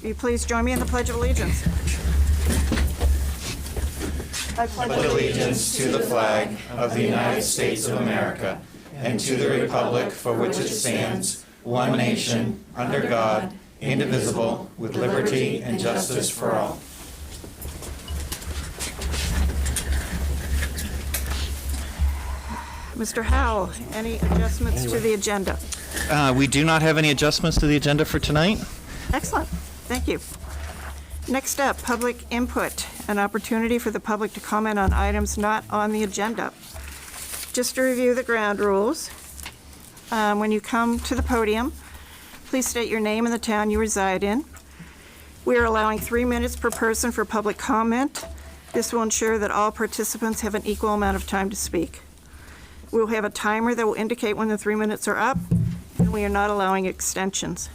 Will you please join me in the Pledge of Allegiance? I pledge allegiance to the flag of the United States of America and to the republic for which it stands, one nation, under God, indivisible, with liberty and justice for all. Mr. Howell, any adjustments to the agenda? We do not have any adjustments to the agenda for tonight. Excellent. Thank you. Next up, public input, an opportunity for the public to comment on items not on the agenda. Just to review the ground rules, when you come to the podium, please state your name and the town you reside in. We are allowing 3 minutes per person for public comment. This will ensure that all participants have an equal amount of time to speak. We'll have a timer that will indicate when the 3 minutes are up, and we are not allowing extensions.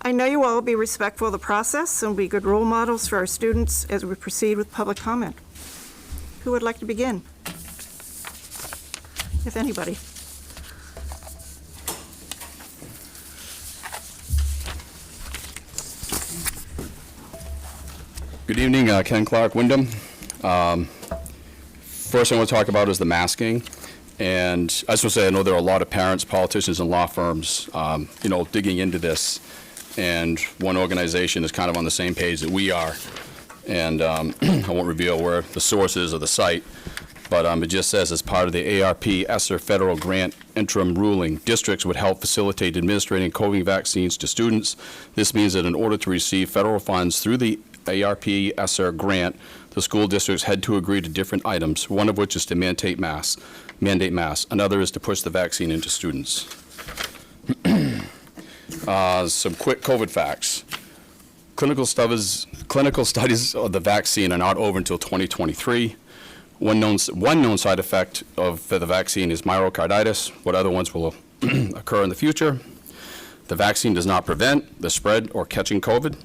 I know you all will be respectful of the process and will be good role models for our students as we proceed with public comment. Who would like to begin? If anybody. Good evening, Ken Clark, Windham. First thing I want to talk about is the masking. And I just want to say I know there are a lot of parents, politicians, and law firms, digging into this. And one organization is kind of on the same page that we are. And I won't reveal where the source is of the site, but it just says as part of the ARP ESSER federal grant interim ruling, districts would help facilitate administering COVID vaccines to students. This means that in order to receive federal funds through the ARP ESSER grant, the school districts had to agree to different items, one of which is to mandate masks. Another is to push the vaccine into students. Some quick COVID facts. Clinical studies of the vaccine are not over until 2023. One known side effect of the vaccine is myocarditis. What other ones will occur in the future? The vaccine does not prevent the spread or catching COVID.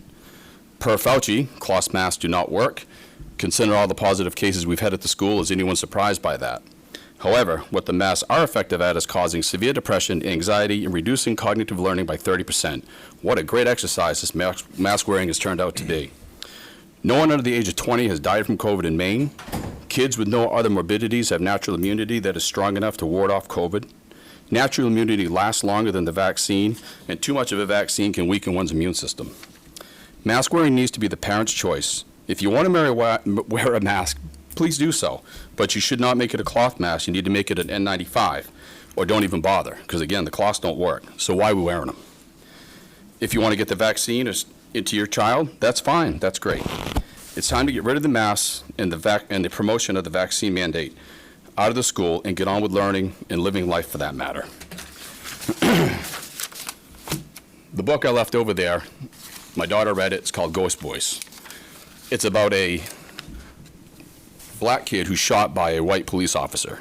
Per Fauci, cloth masks do not work. Consider all the positive cases we've had at the school. Is anyone surprised by that? However, what the masks are effective at is causing severe depression, anxiety, and reducing cognitive learning by 30%. What a great exercise this mask wearing has turned out to be. No one under the age of 20 has died from COVID in Maine. Kids with no other morbidities have natural immunity that is strong enough to ward off COVID. Natural immunity lasts longer than the vaccine, and too much of a vaccine can weaken one's immune system. Mask wearing needs to be the parent's choice. If you want to wear a mask, please do so, but you should not make it a cloth mask. You need to make it an N95, or don't even bother, because again, the cloths don't work, so why are we wearing them? If you want to get the vaccine into your child, that's fine, that's great. It's time to get rid of the masks and the promotion of the vaccine mandate out of the school and get on with learning and living life for that matter. The book I left over there, my daughter read it, it's called Ghost Boys. It's about a black kid who's shot by a white police officer.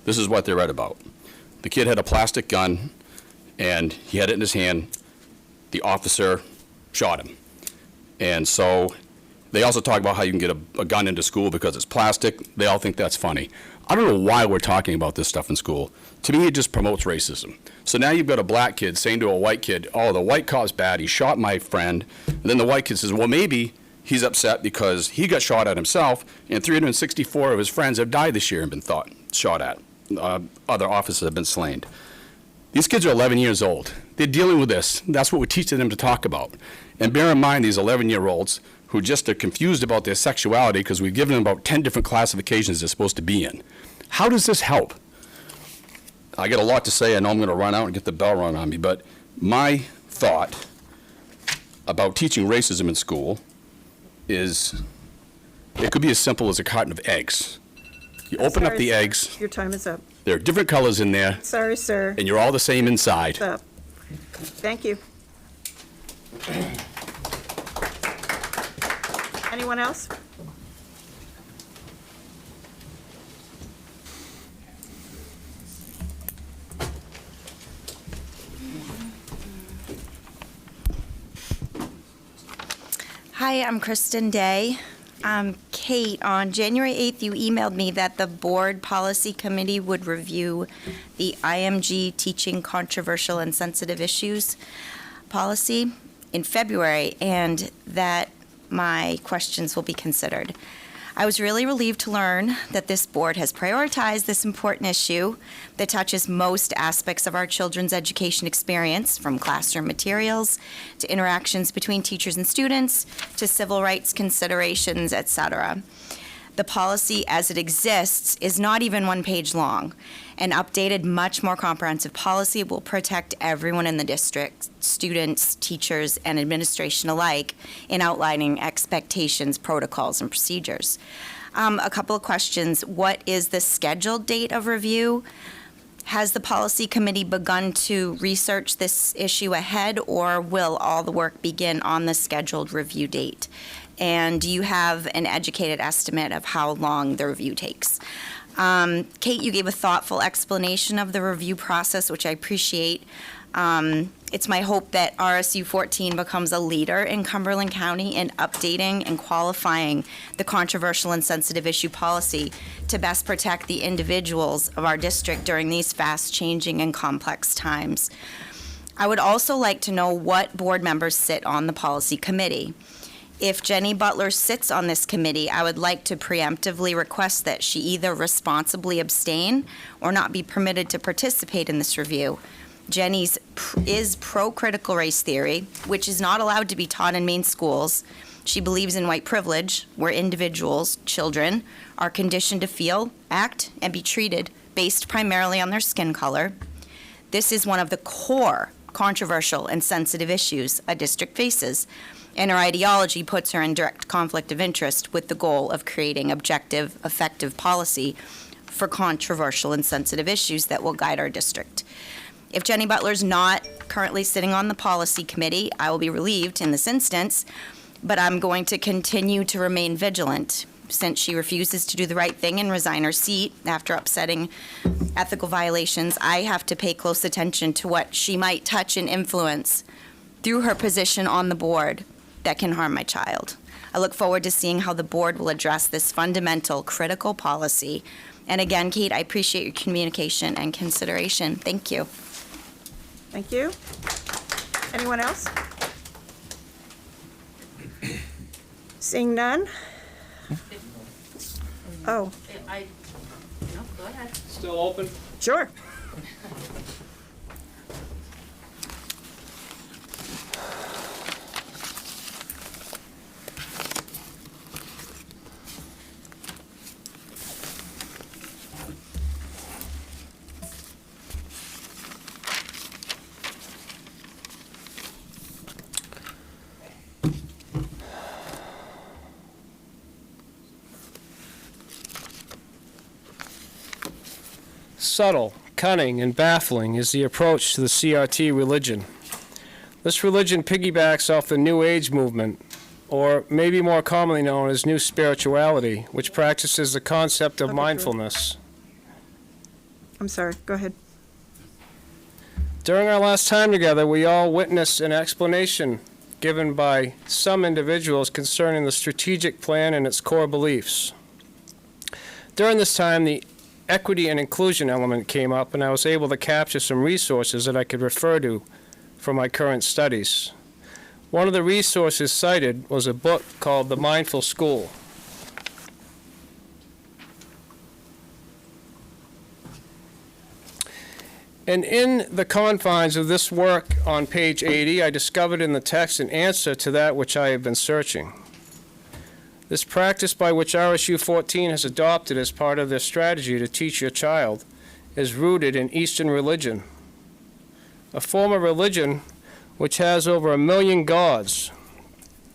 This is what they read about. The kid had a plastic gun, and he had it in his hand. The officer shot him. And so they also talk about how you can get a gun into school because it's plastic. They all think that's funny. I don't know why we're talking about this stuff in school. To me, it just promotes racism. So now you've got a black kid saying to a white kid, oh, the white cop's bad, he shot my friend. And then the white kid says, well, maybe he's upset because he got shot at himself, and 364 of his friends have died this year and been shot at. Other officers have been slain. These kids are 11 years old. They're dealing with this. That's what we're teaching them to talk about. And bear in mind these 11-year-olds who just are confused about their sexuality because we've given them about 10 different classifications they're supposed to be in. How does this help? I got a lot to say. I know I'm going to run out and get the bell rung on me, but my thought about teaching racism in school is it could be as simple as a carton of eggs. You open up the eggs. Your time is up. There are different colors in there. Sorry, sir. And you're all the same inside. Stop. Thank you. Anyone else? Hi, I'm Kristen Day. Kate, on January 8th, you emailed me that the board policy committee would review the IMG teaching controversial and sensitive issues policy. in February, and that my questions will be considered. I was really relieved to learn that this board has prioritized this important issue that touches most aspects of our children's education experience, from classroom materials to interactions between teachers and students to civil rights considerations, etc. The policy as it exists is not even 1 page long. An updated, much more comprehensive policy will protect everyone in the district, students, teachers, and administration alike, in outlining expectations, protocols, and procedures. A couple of questions. What is the scheduled date of review? Has the policy committee begun to research this issue ahead, or will all the work begin on the scheduled review date? And do you have an educated estimate of how long the review takes? Kate, you gave a thoughtful explanation of the review process, which I appreciate. It's my hope that RSU 14 becomes a leader in Cumberland County in updating and qualifying the controversial and sensitive issue policy to best protect the individuals of our district during these fast-changing and complex times. I would also like to know what board members sit on the policy committee. If Jenny Butler sits on this committee, I would like to preemptively request that she either responsibly abstain or not be permitted to participate in this review. Jenny is pro-critical race theory, which is not allowed to be taught in Maine schools. She believes in white privilege, where individuals, children, are conditioned to feel, act, and be treated based primarily on their skin color. This is one of the core controversial and sensitive issues a district faces, and her ideology puts her in direct conflict of interest with the goal of creating objective, effective policy for controversial and sensitive issues that will guide our district. If Jenny Butler's not currently sitting on the policy committee, I will be relieved in this instance, but I'm going to continue to remain vigilant. Since she refuses to do the right thing and resign her seat after upsetting ethical violations, I have to pay close attention to what she might touch and influence through her position on the board that can harm my child. I look forward to seeing how the board will address this fundamental, critical policy. And again, Kate, I appreciate your communication and consideration. Thank you. Thank you. Anyone else? Seeing none? Oh, No, go ahead. Still open? sure. Subtle, cunning, and baffling is the approach to the CRT religion. This religion piggybacks off the New Age movement, or maybe more commonly known as New Spirituality, which practices the concept of mindfulness. I'm sorry, go ahead. During our last time together, we all witnessed an explanation given by some individuals concerning the strategic plan and its core beliefs. During this time, the equity and inclusion element came up, and I was able to capture some resources that I could refer to for my current studies. One of the resources cited was a book called The Mindful School. And in the confines of this work on page 80, I discovered in the text an answer to that which I have been searching. This practice by which RSU 14 has adopted as part of their strategy to teach your child is rooted in Eastern religion, a form of religion which has over 1 million gods,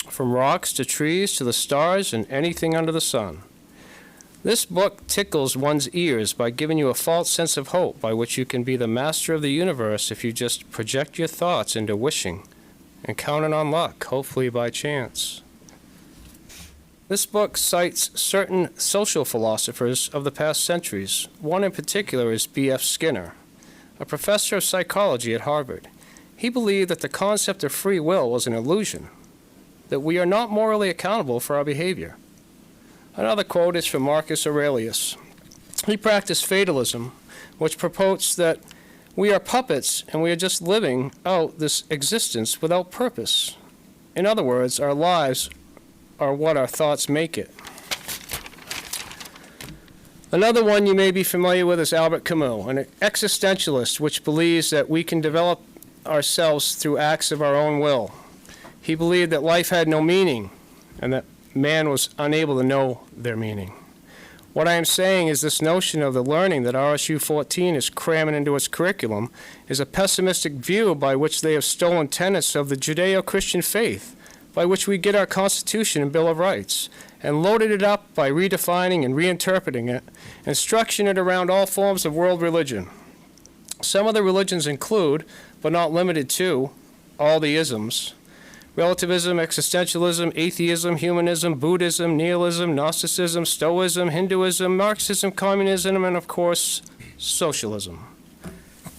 from rocks to trees to the stars and anything under the sun. This book tickles one's ears by giving you a false sense of hope by which you can be the master of the universe if you just project your thoughts into wishing and counting on luck, hopefully by chance. This book cites certain social philosophers of the past centuries. One in particular is B.F. Skinner, a professor of psychology at Harvard. He believed that the concept of free will was an illusion, that we are not morally accountable for our behavior. Another quote is from Marcus Aurelius. He practiced fatalism, which purports that we are puppets and we are just living out this existence without purpose. In other words, our lives are what our thoughts make it. Another one you may be familiar with is Albert Camus, an existentialist which believes that we can develop ourselves through acts of our own will. He believed that life had no meaning and that man was unable to know their meaning. What I am saying is this notion of the learning that RSU 14 is cramming into its curriculum is a pessimistic view by which they have stolen tenets of the Judeo-Christian faith, by which we get our Constitution and Bill of Rights, and loaded it up by redefining and reinterpreting it, and structuring it around all forms of world religion. Some of the religions include, but not limited to, all the isms: relativism, existentialism, atheism, humanism, Buddhism, nihilism, Gnosticism, Stoicism, Hinduism, Marxism, communism, and of course, socialism.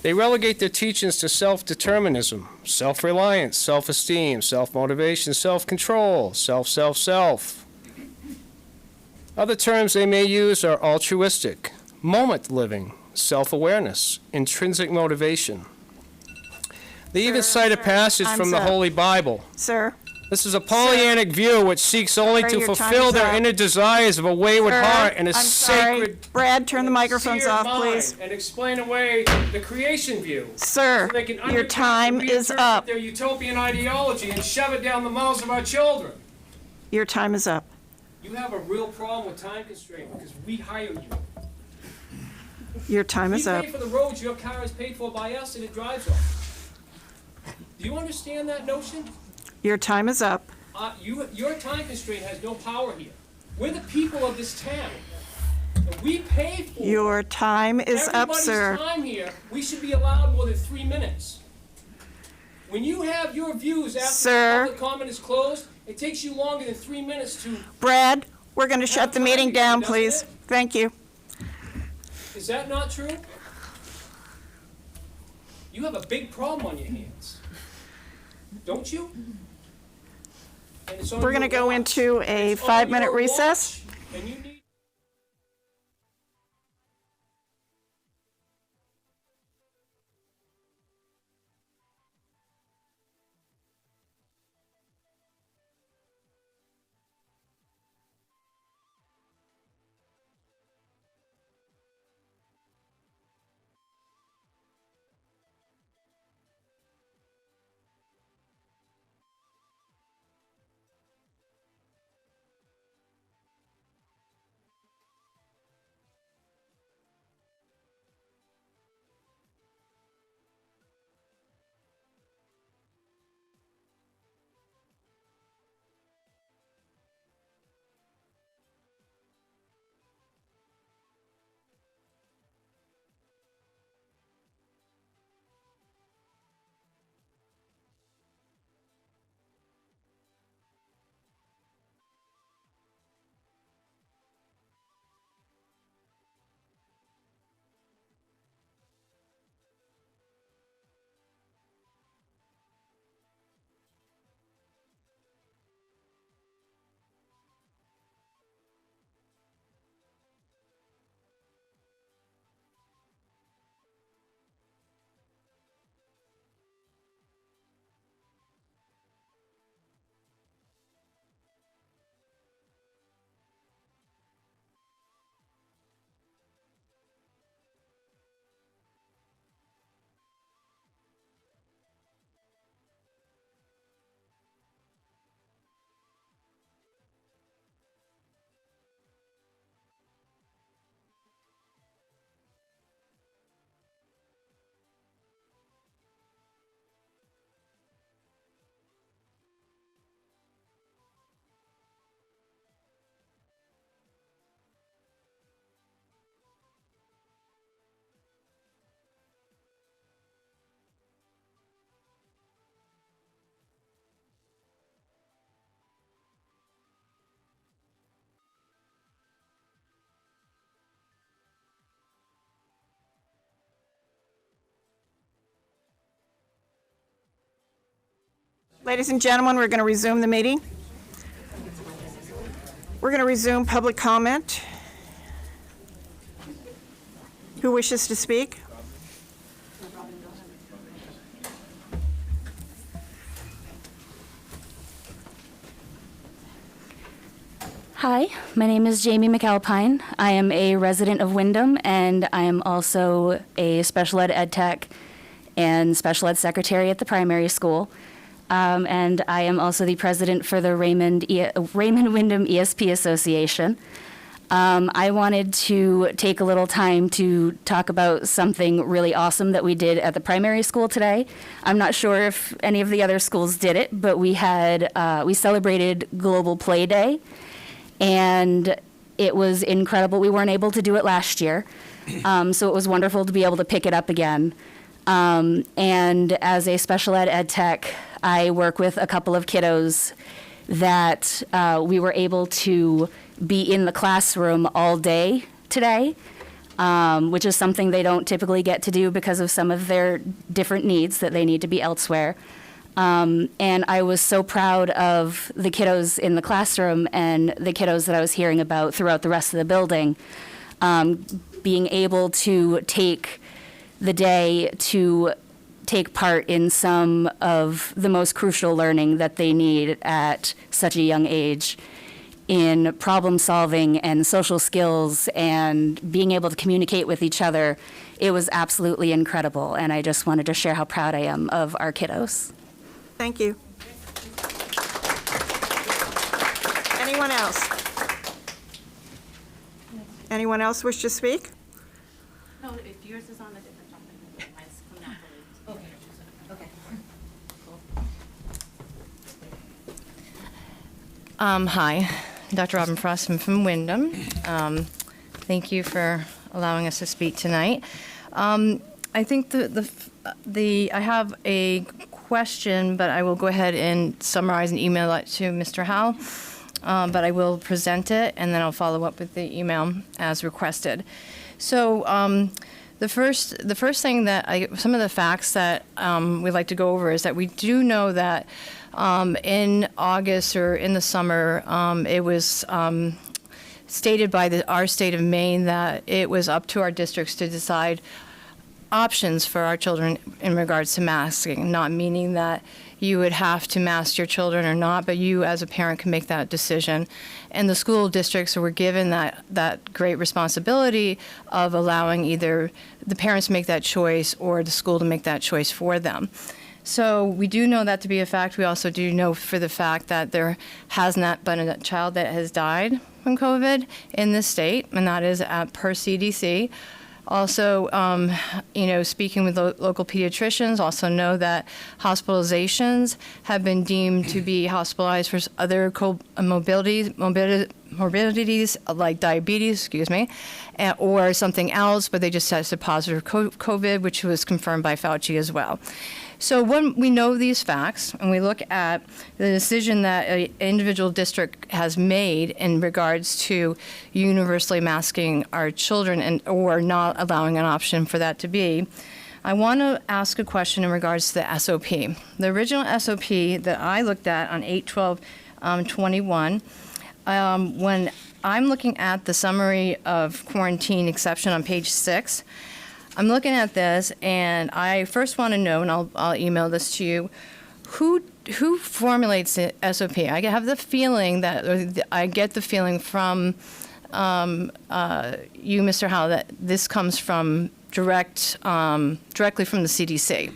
They relegate their teachings to self-determinism, self-reliance, self-esteem, self-motivation, self-control, self. Other terms they may use are altruistic, moment living, self-awareness, intrinsic motivation. They even cite a passage from the Holy Bible. Sir, This is a Pollyannic view which seeks only Sir, to your time fulfill is their up. inner desires of a wayward sir, heart and a I'm sorry. sacred Brad, turn the microphones sincere off, mind, please. and explain away the creation view. Sir, So they can your undercut time and is reinterpret up. their utopian ideology and shove it down the mouths of our children. Your time is up. You have a real problem with time constraint because we hire you. Your time is We up. pay for the roads your car is paid for by us and it drives off. Do you understand that notion? Your time is up. Your time constraint has no power here. We're the people of this town. And we pay for Your time is up, everybody's sir. time here. We should be allowed more than 3 minutes. When you have your views after Sir. the public comment is closed, it takes you longer than 3 minutes to... Brad, we're going to shut the time meeting here, down, doesn't please. it? Thank you. Is that not true? You have a big problem on your hands. Don't you? And it's on We're going to your go watch. into a It's on 5-minute your recess. watch, and you need Ladies and gentlemen, we're going to resume the meeting. We're going to resume public comment. Who wishes to speak? Hi, my name is Jamie McAlpine. I am a resident of Windham, and I am also a special ed tech and special ed secretary at the primary school. And I am also the president for the Raymond Windham ESP Association. I wanted to take a little time to talk about something really awesome that we did at the primary school today. I'm not sure if any of the other schools did it, but we celebrated Global Play Day, and it was incredible. We weren't able to do it last year, so it was wonderful to be able to pick it up again. And as a special ed tech, I work with a couple of kiddos that we were able to be in the classroom all day today, which is something they don't typically get to do because of some of their different needs that they need to be elsewhere. And I was so proud of the kiddos in the classroom and the kiddos that I was hearing about throughout the rest of the building, being able to take the day to take part in some of the most crucial learning that they need at such a young age in problem solving and social skills and being able to communicate with each other. It was absolutely incredible, and I just wanted to share how proud I am of our kiddos. Thank you. Anyone else? Anyone else wish to speak? No, if yours is on a different topic, mine's coming out the late. Okay. Hi, Dr. Robin Frost. I'm from Windham. Thank you for allowing us to speak tonight. I think I have a question, but I will go ahead and summarize and email it to Mr. Howell. But I will present it, and then I'll follow up with the email as requested. So the first thing that some of the facts that we'd like to go over is that we do know that in August or in the summer, it was stated by our state of Maine that it was up to our districts to decide options for our children in regards to masking, not meaning that you would have to mask your children or not, but you as a parent can make that decision. And the school districts were given that great responsibility of allowing either the parents to make that choice or the school to make that choice for them. So we do know that to be a fact. We also do know for the fact that there has not been a child that has died from COVID in this state, and that is per CDC. Also, speaking with local pediatricians, also know that hospitalizations have been deemed to be hospitalized for other morbidities like diabetes, or something else, but they just tested positive COVID, which was confirmed by Fauci as well. So when we know these facts and we look at the decision that an individual district has made in regards to universally masking our children or not allowing an option for that to be, I want to ask a question in regards to the SOP. The original SOP that I looked at on 8/12/21, when I'm looking at the summary of quarantine exception on page 6, I'm looking at this, and I first want to know, and I'll email this to you, who formulates the SOP? I get the feeling from you, Mr. Howell, that this comes from directly from the CDC.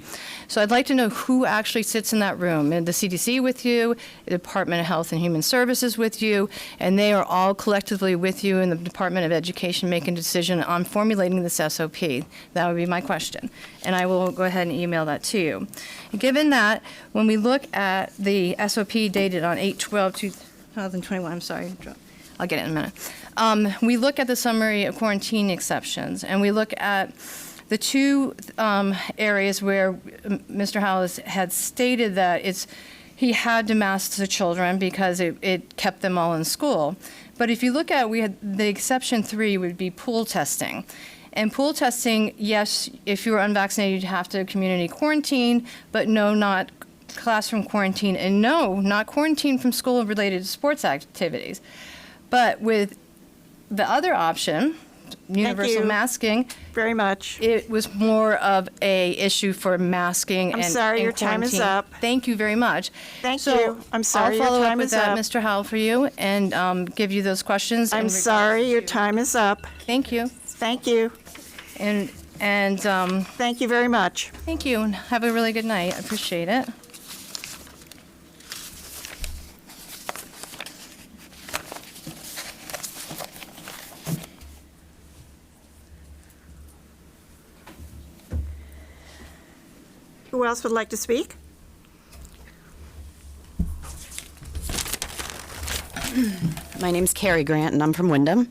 So I'd like to know who actually sits in that room. And the CDC with you, the Department of Health and Human Services with you, and they are all collectively with you in the Department of Education making a decision on formulating this SOP. That would be my question. And I will go ahead and email that to you. Given that, when we look at the SOP dated on 8/12/2021, I'm sorry, I'll get it in a minute. We look at the summary of quarantine exceptions, and we look at the two areas where Mr. Howell had stated that he had to mask the children because it kept them all in school. But if you look at, the exception 3 would be pool testing. And pool testing, yes, if you were unvaccinated, you'd have to community quarantine, but no, not classroom quarantine, and no, not quarantine from school related to sports activities. But with the other option, universal you. masking. Very much. It was more of a issue for masking I'm and sorry, and your time is quarantine. up. Thank you very much. Thank So you. I'm sorry, your I'll follow time up is with that, up. Mr. Howell, for you and give you those questions. in I'm regards sorry, your to- time is up. Thank you. Thank you. And Thank you very much. thank you, and have a really good night. I appreciate it. Who else would like to speak? My name's Carrie Grant, and I'm from Windham.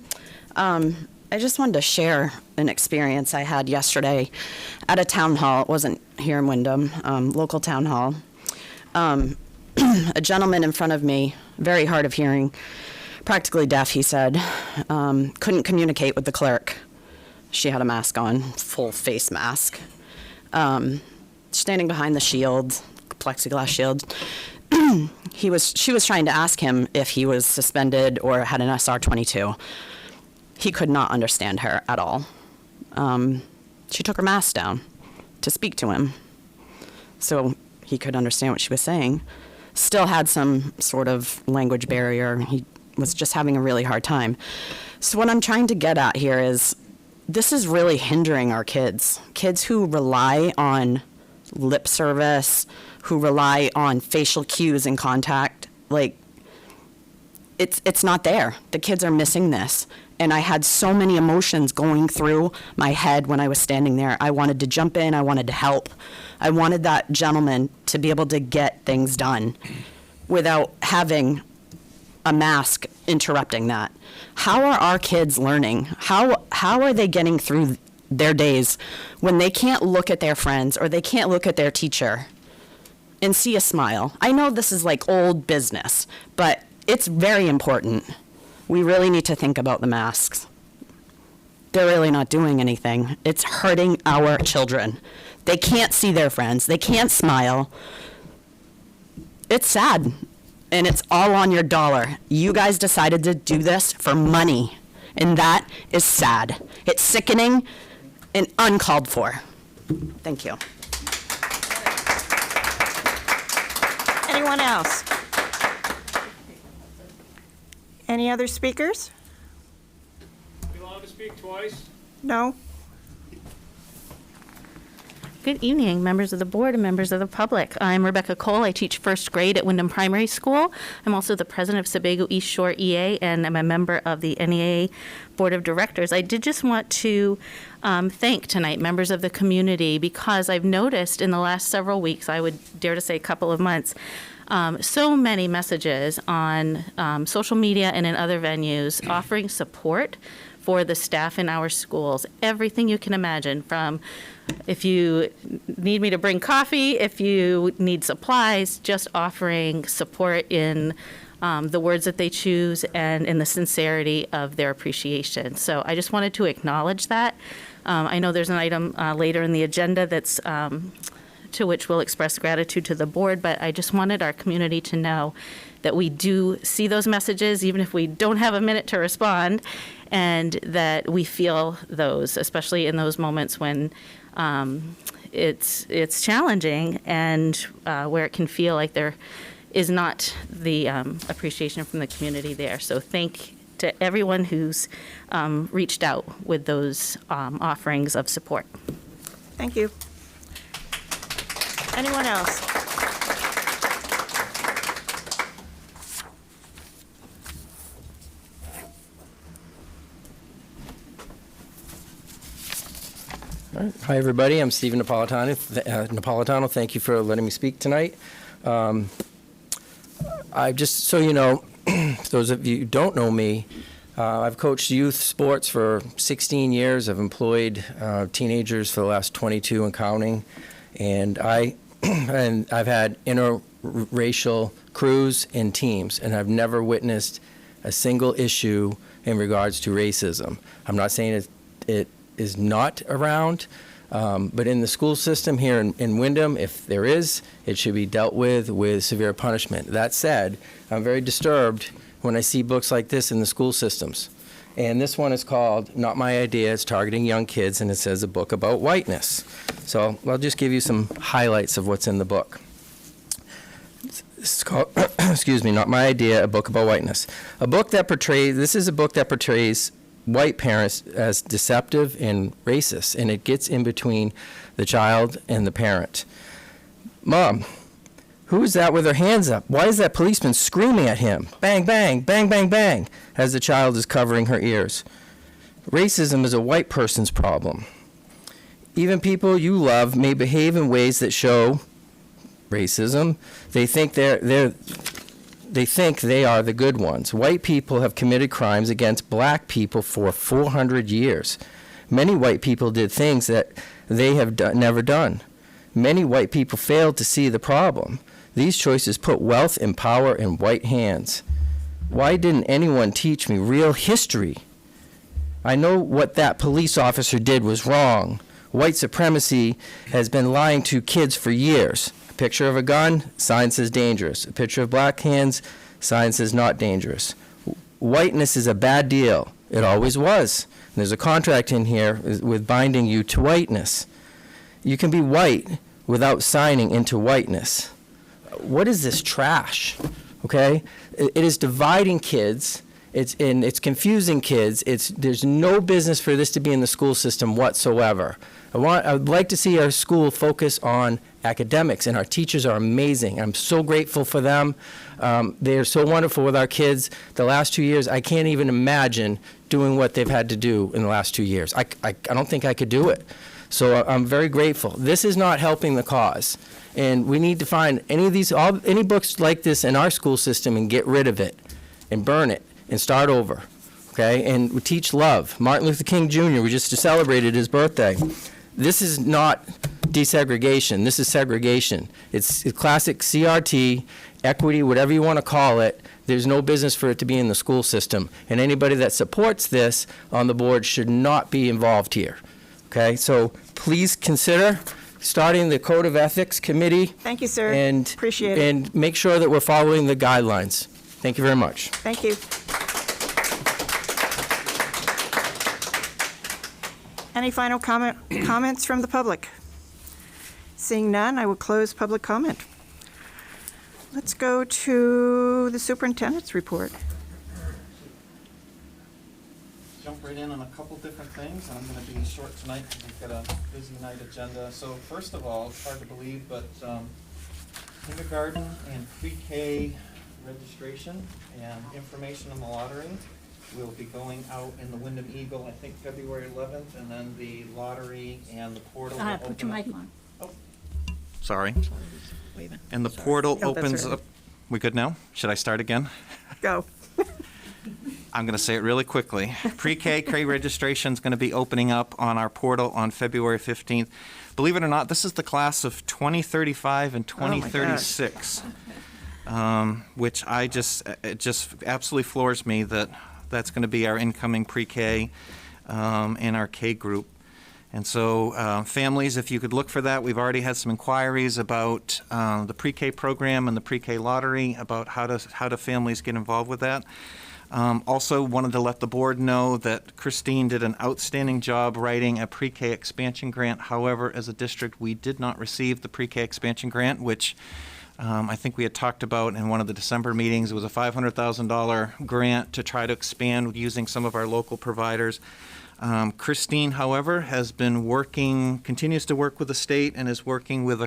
I just wanted to share an experience I had yesterday at a town hall. It wasn't here in Windham, local town hall. A gentleman in front of me, very hard of hearing, practically deaf, he said, couldn't communicate with the clerk. She had a mask on, full face mask. Standing behind the shield, plexiglass shield. She was trying to ask him if he was suspended or had an SR-22. He could not understand her at all. She took her mask down to speak to him so he could understand what she was saying. Still had some sort of language barrier. He was just having a really hard time. So what I'm trying to get at here is this is really hindering our kids. Kids who rely on lip service, who rely on facial cues and contact, like, it's not there. The kids are missing this. And I had so many emotions going through my head when I was standing there. I wanted to jump in. I wanted to help. I wanted that gentleman to be able to get things done without having a mask interrupting that. How are our kids learning? How are they getting through their days when they can't look at their friends or they can't look at their teacher and see a smile? I know this is like old business, but it's very important. We really need to think about the masks. They're really not doing anything. It's hurting our children. They can't see their friends. They can't smile. It's sad, and it's all on your dollar. You guys decided to do this for money, and that is sad. It's sickening and uncalled for. Thank you. Anyone else? Any other speakers? You allowed to speak twice? No? Good evening, members of the board and members of the public. I'm Rebecca Cole. I teach first grade at Windham Primary School. I'm also the president of Sebago East Shore EA, and I'm a member of the NEA Board of Directors. I did just want to thank tonight members of the community, because I've noticed in the last several weeks, I would dare to say a couple of months, so many messages on social media and in other venues offering support for the staff in our schools. Everything you can imagine, from if you need me to bring coffee, if you need supplies, just offering support in the words that they choose and in the sincerity of their appreciation. So I just wanted to acknowledge that. I know there's an item later in the agenda that's to which we'll express gratitude to the board, but I just wanted our community to know that we do see those messages, even if we don't have a minute to respond, and that we feel those, especially in those moments when it's challenging and where it can feel like there is not the appreciation from the community there. So thank to everyone who's reached out with those offerings of support. Thank you. Anyone else? Hi, everybody. I'm Stephen Napolitano. Thank you for letting me speak tonight. I just, so you know, those of you who don't know me, I've coached youth sports for 16 years. I've employed teenagers for the last 22 and counting. And I've had interracial crews and teams, and I've never witnessed a single issue in regards to racism. I'm not saying it is not around, but in the school system here in Windham, if there is, it should be dealt with severe punishment. That said, I'm very disturbed when I see books like this in the school systems. And this one is called Not My Idea. It's targeting young kids, and it says a book about whiteness. So I'll just give you some highlights of what's in the book. This is called, excuse me, Not My Idea, a book about whiteness. This is a book that portrays white parents as deceptive and racist, and it gets in between the child and the parent. Mom, who is that with her hands up? Why is that policeman screaming at him? Bang, bang, bang, bang, bang, as the child is covering her ears. Racism is a white person's problem. Even people you love may behave in ways that show racism. They think they are the good ones. White people have committed crimes against black people for 400 years. Many white people did things that they have never done. Many white people failed to see the problem. These choices put wealth and power in white hands. Why didn't anyone teach me real history? I know what that police officer did was wrong. White supremacy has been lying to kids for years. A picture of a gun, sign says dangerous. A picture of black hands, sign says not dangerous. Whiteness is a bad deal. It always was. And there's a contract in here with binding you to whiteness. You can be white without signing into whiteness. What is this trash? Okay? It is dividing kids. It's confusing kids. There's no business for this to be in the school system whatsoever. I would like to see our school focus on academics, and our teachers are amazing. I'm so grateful for them. They are so wonderful with our kids. The last 2 years, I can't even imagine doing what they've had to do in the last 2 years. I don't think I could do it. So I'm very grateful. This is not helping the cause. And we need to find any books like this in our school system and get rid of it and burn it and start over, okay? And we teach love. Martin Luther King Jr., we just celebrated his birthday. This is not desegregation. This is segregation. It's classic CRT, equity, whatever you want to call it. There's no business for it to be in the school system. And anybody that supports this on the board should not be involved here, okay? So please consider starting the Code of Ethics Committee. Thank you, sir. And appreciate it. And make sure that we're following the guidelines. Thank you very much. Thank you. Any final comments from the public? Seeing none, I will close public comment. Let's go to the superintendent's report. Jump right in on a couple different things. I'm going to be short tonight because we've got a busy night agenda. So first of all, it's hard to believe, but kindergarten and pre-K registration and information on the lottery will be going out in the Windham Eagle, I think February 11th, and then the lottery and the portal will open. Put your mic on. Oh, sorry. And the portal opens up. We good now? Should I start again? Go. I'm going to say it really quickly. Pre-K registration is going to be opening up on our portal on February 15th. Believe it or not, this is the class of 2035 and 2036, which it just absolutely floors me that that's going to be our incoming pre-K and our K group. And so families, if you could look for that, we've already had some inquiries about the pre-K program and the pre-K lottery, about how do families get involved with that. Also wanted to let the board know that Christine did an outstanding job writing a pre-K expansion grant. However, as a district, we did not receive the pre-K expansion grant, which I think we had talked about in one of the December meetings. It was a $500,000 grant to try to expand using some of our local providers. Christine, however, continues to work with the state and is working with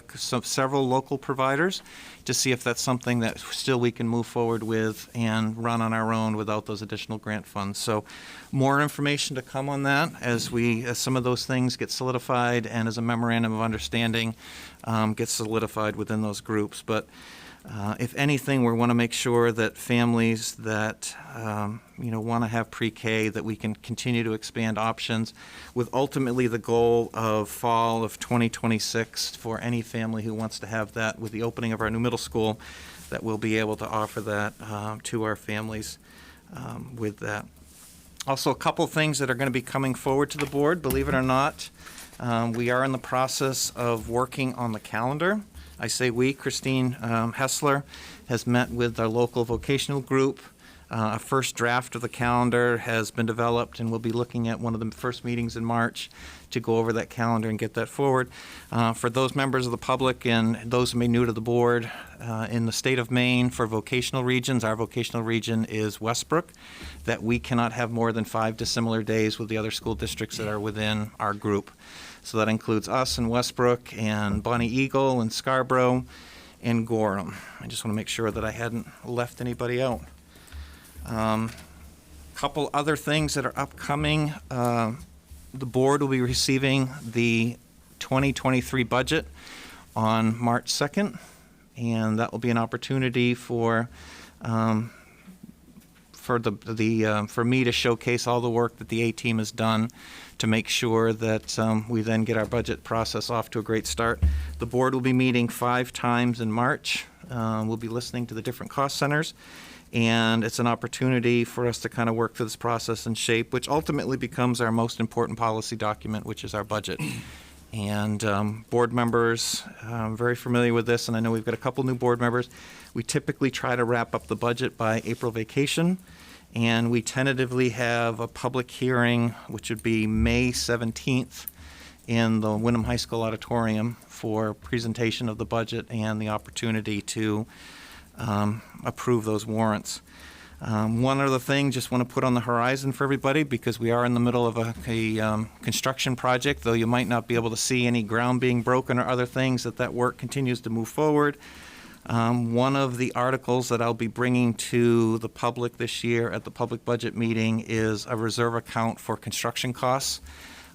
several local providers to see if that's something that still we can move forward with and run on our own without those additional grant funds. So more information to come on that as some of those things get solidified and as a memorandum of understanding gets solidified within those groups. But if anything, we want to make sure that families that want to have pre-K, that we can continue to expand options with ultimately the goal of fall of 2026 for any family who wants to have that with the opening of our new middle school, that we'll be able to offer that to our families with that. Also, a couple things that are going to be coming forward to the board, believe it or not. We are in the process of working on the calendar. I say we, Christine Hessler has met with our local vocational group A first draft of the calendar has been developed, and we'll be looking at one of the first meetings in March to go over that calendar and get that forward. For those members of the public and those who may be new to the board, in the state of Maine, for vocational regions, our vocational region is Westbrook, that we cannot have more than 5 dissimilar days with the other school districts that are within our group. So that includes us in Westbrook and Bonnie Eagle and Scarborough and Gorham. I just want to make sure that I hadn't left anybody out. Couple other things that are upcoming. The board will be receiving the 2023 budget on March 2nd, and that will be an opportunity for me to showcase all the work that the A-team has done to make sure that we then get our budget process off to a great start. The board will be meeting 5 times in March. We'll be listening to the different cost centers, and it's an opportunity for us to kind of work through this process and shape, which ultimately becomes our most important policy document, which is our budget. And board members, I'm very familiar with this, and I know we've got a couple new board members. We typically try to wrap up the budget by April vacation, and we tentatively have a public hearing, which would be May 17th in the Windham High School auditorium for presentation of the budget and the opportunity to approve those warrants. One other thing, just want to put on the horizon for everybody, because we are in the middle of a construction project, though you might not be able to see any ground being broken or other things, that work continues to move forward. One of the articles that I'll be bringing to the public this year at the public budget meeting is a reserve account for construction costs.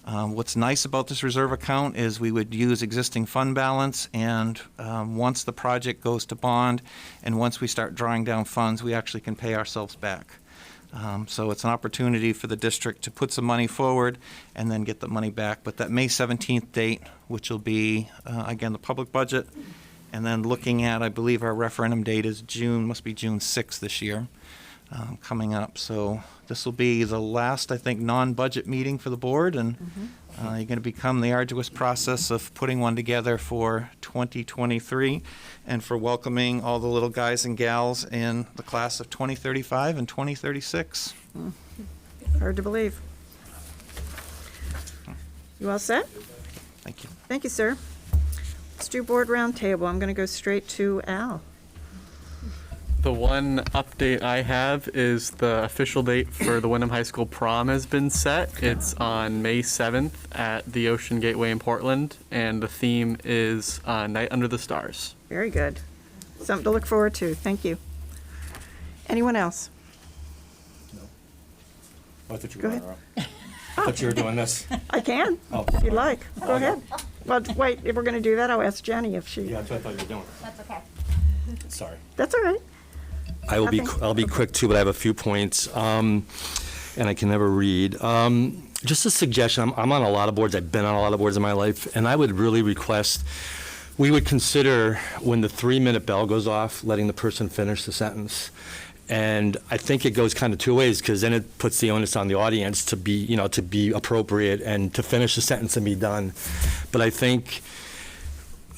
What's nice about this reserve account is we would use existing fund balance, and once the project goes to bond and once we start drawing down funds, we actually can pay ourselves back. So it's an opportunity for the district to put some money forward and then get the money back. But that May 17th date, which will be, again, the public budget, and then looking at, I believe our referendum date is must be June 6th this year, coming up. So this will be the last, I think, non-budget meeting for the board, and you're going to become the arduous process of putting one together for 2023 and for welcoming all the little guys and gals in the class of 2035 and 2036. Hard to believe. You all set? Thank you. Thank you, sir. Let's do board roundtable. I'm going to go straight to Al. The one update I have is the official date for the Windham High School prom has been set. It's on May 7th at the Ocean Gateway in Portland, and the theme is Night Under the Stars. Very good. Something to look forward to. Thank you. Anyone else? I thought you Go were ahead. I thought you were doing this. I can, Oh. if you'd like. Go ahead. Well, wait, if we're going to do that, I'll ask Jenny if she... Yeah, that's what I thought you were doing. That's okay. Sorry. That's all right. I'll be quick too, but I have a few points, and I can never read. Just a suggestion. I'm on a lot of boards. I've been on a lot of boards in my life, and I would really request we would consider when the 3-minute bell goes off, letting the person finish the sentence. And I think it goes kind of 2 ways, because then it puts the onus on the audience to be appropriate and to finish the sentence and be done. But I think,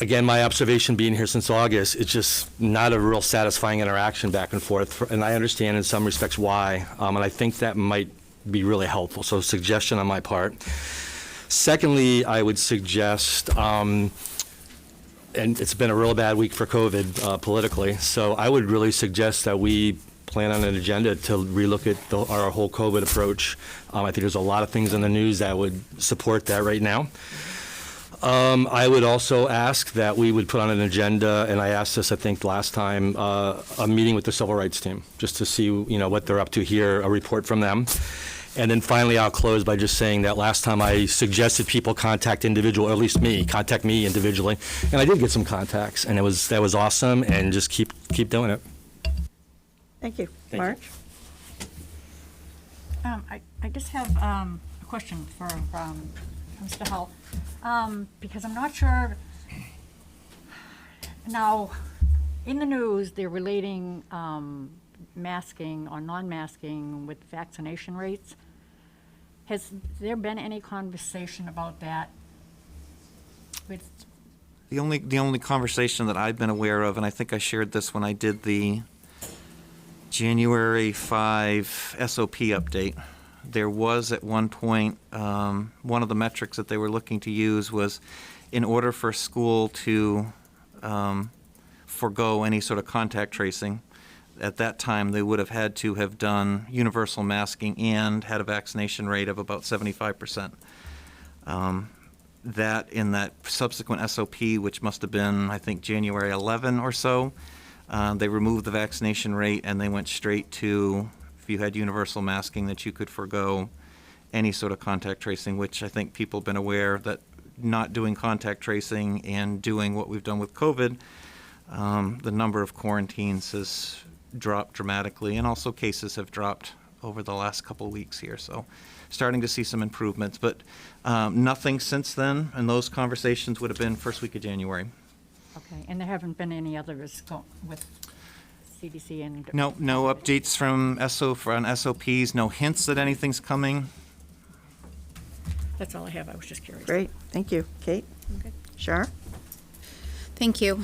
again, my observation being here since August, it's just not a real satisfying interaction back and forth. And I understand in some respects why, and I think that might be really helpful. So suggestion on my part. Secondly, I would suggest, and it's been a real bad week for COVID politically, so I would really suggest that we plan on an agenda to relook at our whole COVID approach. I think there's a lot of things in the news that would support that right now. I would also ask that we would put on an agenda, and I asked this, I think, last time, a meeting with the civil rights team, just to see, what they're up to here, a report from them. And then finally, I'll close by just saying that last time I suggested people contact individual, or at least contact me individually, and I did get some contacts, and that was awesome, and just keep doing it. Thank you. Thank Mark? I just have a question for Mr. Hull, because I'm not sure. Now, in the news, they're relating masking or non-masking with vaccination rates. Has there been any conversation about that? The only conversation that I've been aware of, and I think I shared this when I did the January 5 SOP update. There was at one point, one of the metrics that they were looking to use was in order for a school to forego any sort of contact tracing. At that time, they would have had to have done universal masking and had a vaccination rate of about 75%. That in that subsequent SOP, which must have been, I think, January 11 or so, they removed the vaccination rate and they went straight to, if you had universal masking, that you could forego any sort of contact tracing, which I think people have been aware that not doing contact tracing and doing what we've done with COVID, the number of quarantines has dropped dramatically, and also cases have dropped over the last couple of weeks here. So starting to see some improvements, but nothing since then, and those conversations would have been first week of January. Okay, and there haven't been any others with CDC and? No updates from on SOPs, no hints that anything's coming. That's all I have. I was just curious. Great, thank you. Kate? Okay. Shar? Thank you.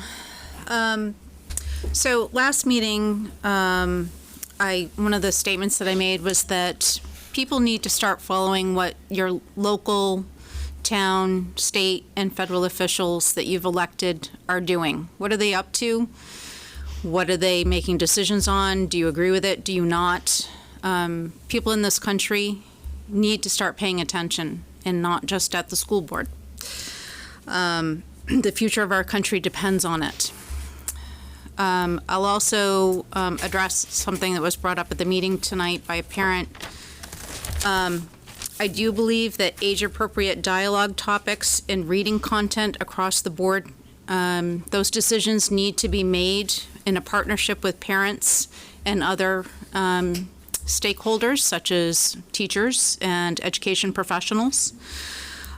So last meeting, one of the statements that I made was that people need to start following what your local, town, state, and federal officials that you've elected are doing. What are they up to? What are they making decisions on? Do you agree with it? Do you not? People in this country need to start paying attention, and not just at the school board. The future of our country depends on it. I'll also address something that was brought up at the meeting tonight by a parent. I do believe that age-appropriate dialogue topics and reading content across the board, those decisions need to be made in a partnership with parents and other stakeholders, such as teachers and education professionals,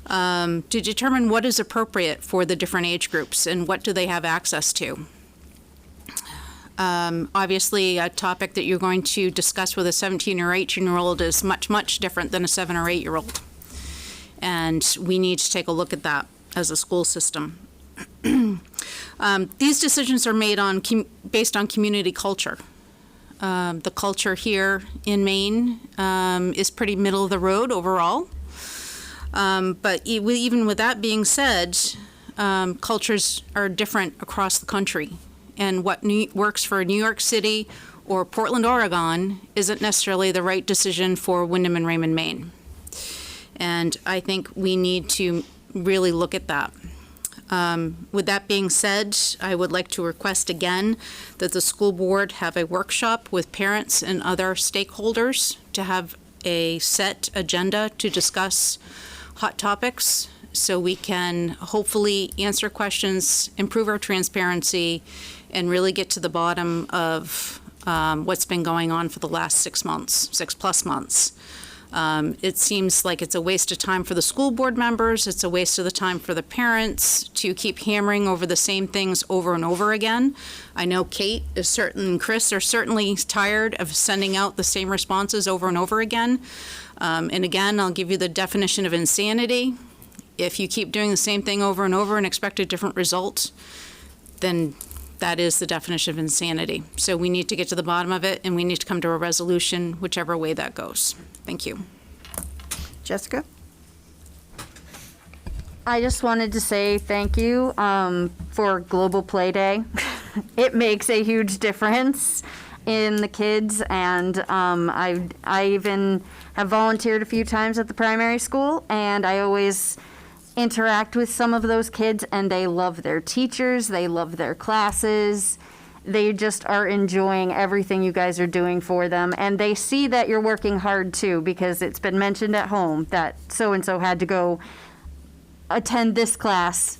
to determine what is appropriate for the different age groups and what do they have access to. Obviously, a topic that you're going to discuss with a 17 or 18-year-old is much, much different than a 7 or 8-year-old. And we need to take a look at that as a school system. These decisions are made based on community culture. The culture here in Maine is pretty middle of the road overall. But even with that being said, cultures are different across the country. And what works for New York City or Portland, Oregon, isn't necessarily the right decision for Windham and Raymond, Maine. And I think we need to really look at that. With that being said, I would like to request again that the school board have a workshop with parents and other stakeholders to have a set agenda to discuss hot topics so we can hopefully answer questions, improve our transparency, and really get to the bottom of what's been going on for the last 6+ months. It seems like it's a waste of time for the school board members. It's a waste of the time for the parents to keep hammering over the same things over and over again. I know Kate and Chris are certainly tired of sending out the same responses over and over again. And again, I'll give you the definition of insanity. If you keep doing the same thing over and over and expect a different result, then that is the definition of insanity. So we need to get to the bottom of it, and we need to come to a resolution, whichever way that goes. Thank you. Jessica? I just wanted to say thank you for Global Play Day. It makes a huge difference in the kids, and I even have volunteered a few times at the primary school, and I always interact with some of those kids, and they love their teachers, they love their classes, they just are enjoying everything you guys are doing for them, and they see that you're working hard too, because it's been mentioned at home that so-and-so had to go attend this class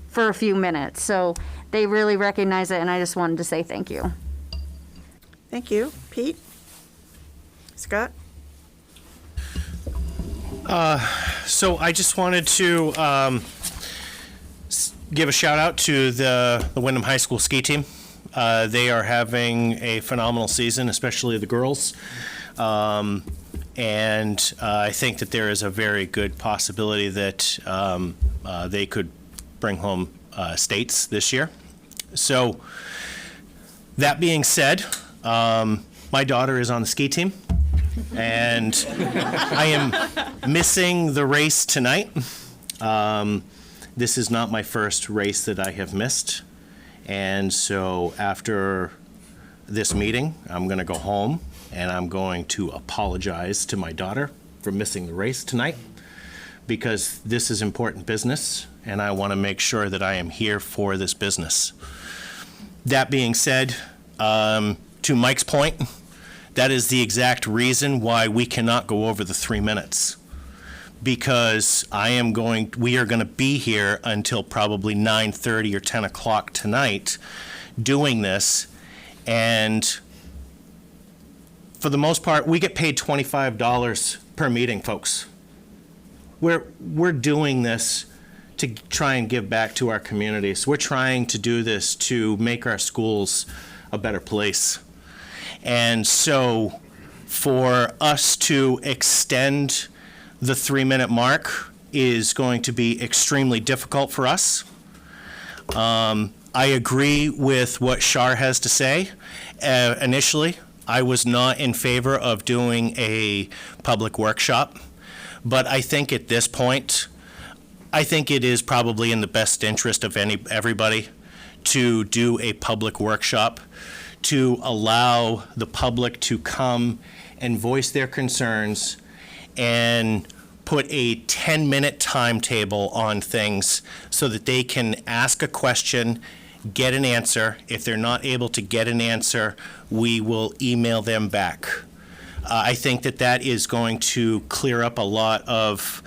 for a few minutes, so they really recognize it, and I just wanted to say thank you. Thank you. Pete? Scott? So I just wanted to give a shout out to the Windham High School ski team. They are having a phenomenal season, especially the girls. And I think that there is a very good possibility that they could bring home states this year. So that being said, My daughter is on the ski team, and I am missing the race tonight. This is not my first race that I have missed, and so after this meeting, I'm going to go home, and I'm going to apologize to my daughter for missing the race tonight, because this is important business, and I want to make sure that I am here for this business. That being said, to Mike's point, that is the exact reason why we cannot go over the 3 minutes. Because we are going to be here until probably 9:30 or 10 o'clock tonight doing this. And for the most part, we get paid $25 per meeting, folks. We're doing this to try and give back to our communities. We're trying to do this to make our schools a better place. And so for us to extend the 3-minute mark is going to be extremely difficult for us. I agree with what Shar has to say. Initially, I was not in favor of doing a public workshop, but I think at this point, I think it is probably in the best interest of everybody to do a public workshop, to allow the public to come and voice their concerns and put a 10-minute timetable on things so that they can ask a question, get an answer. If they're not able to get an answer, we will email them back. I think that is going to clear up a lot of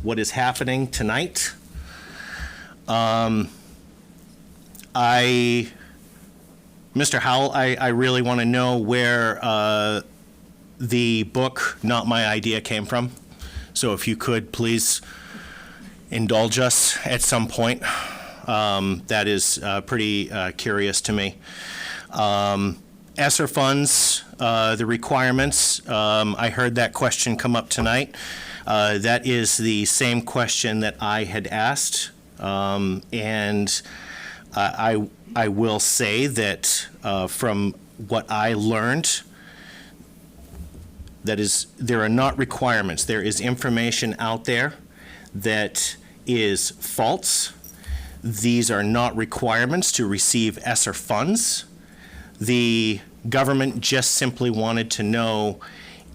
what is happening tonight. Mr. Howell, I really want to know where the book Not My Idea came from. So if you could please indulge us at some point. That is pretty curious to me. ESSER funds, the requirements, I heard that question come up tonight. That is the same question that I had asked. And I will say that from what I learned, that is, there are not requirements. There is information out there that is false. These are not requirements to receive ESSER funds. The government just simply wanted to know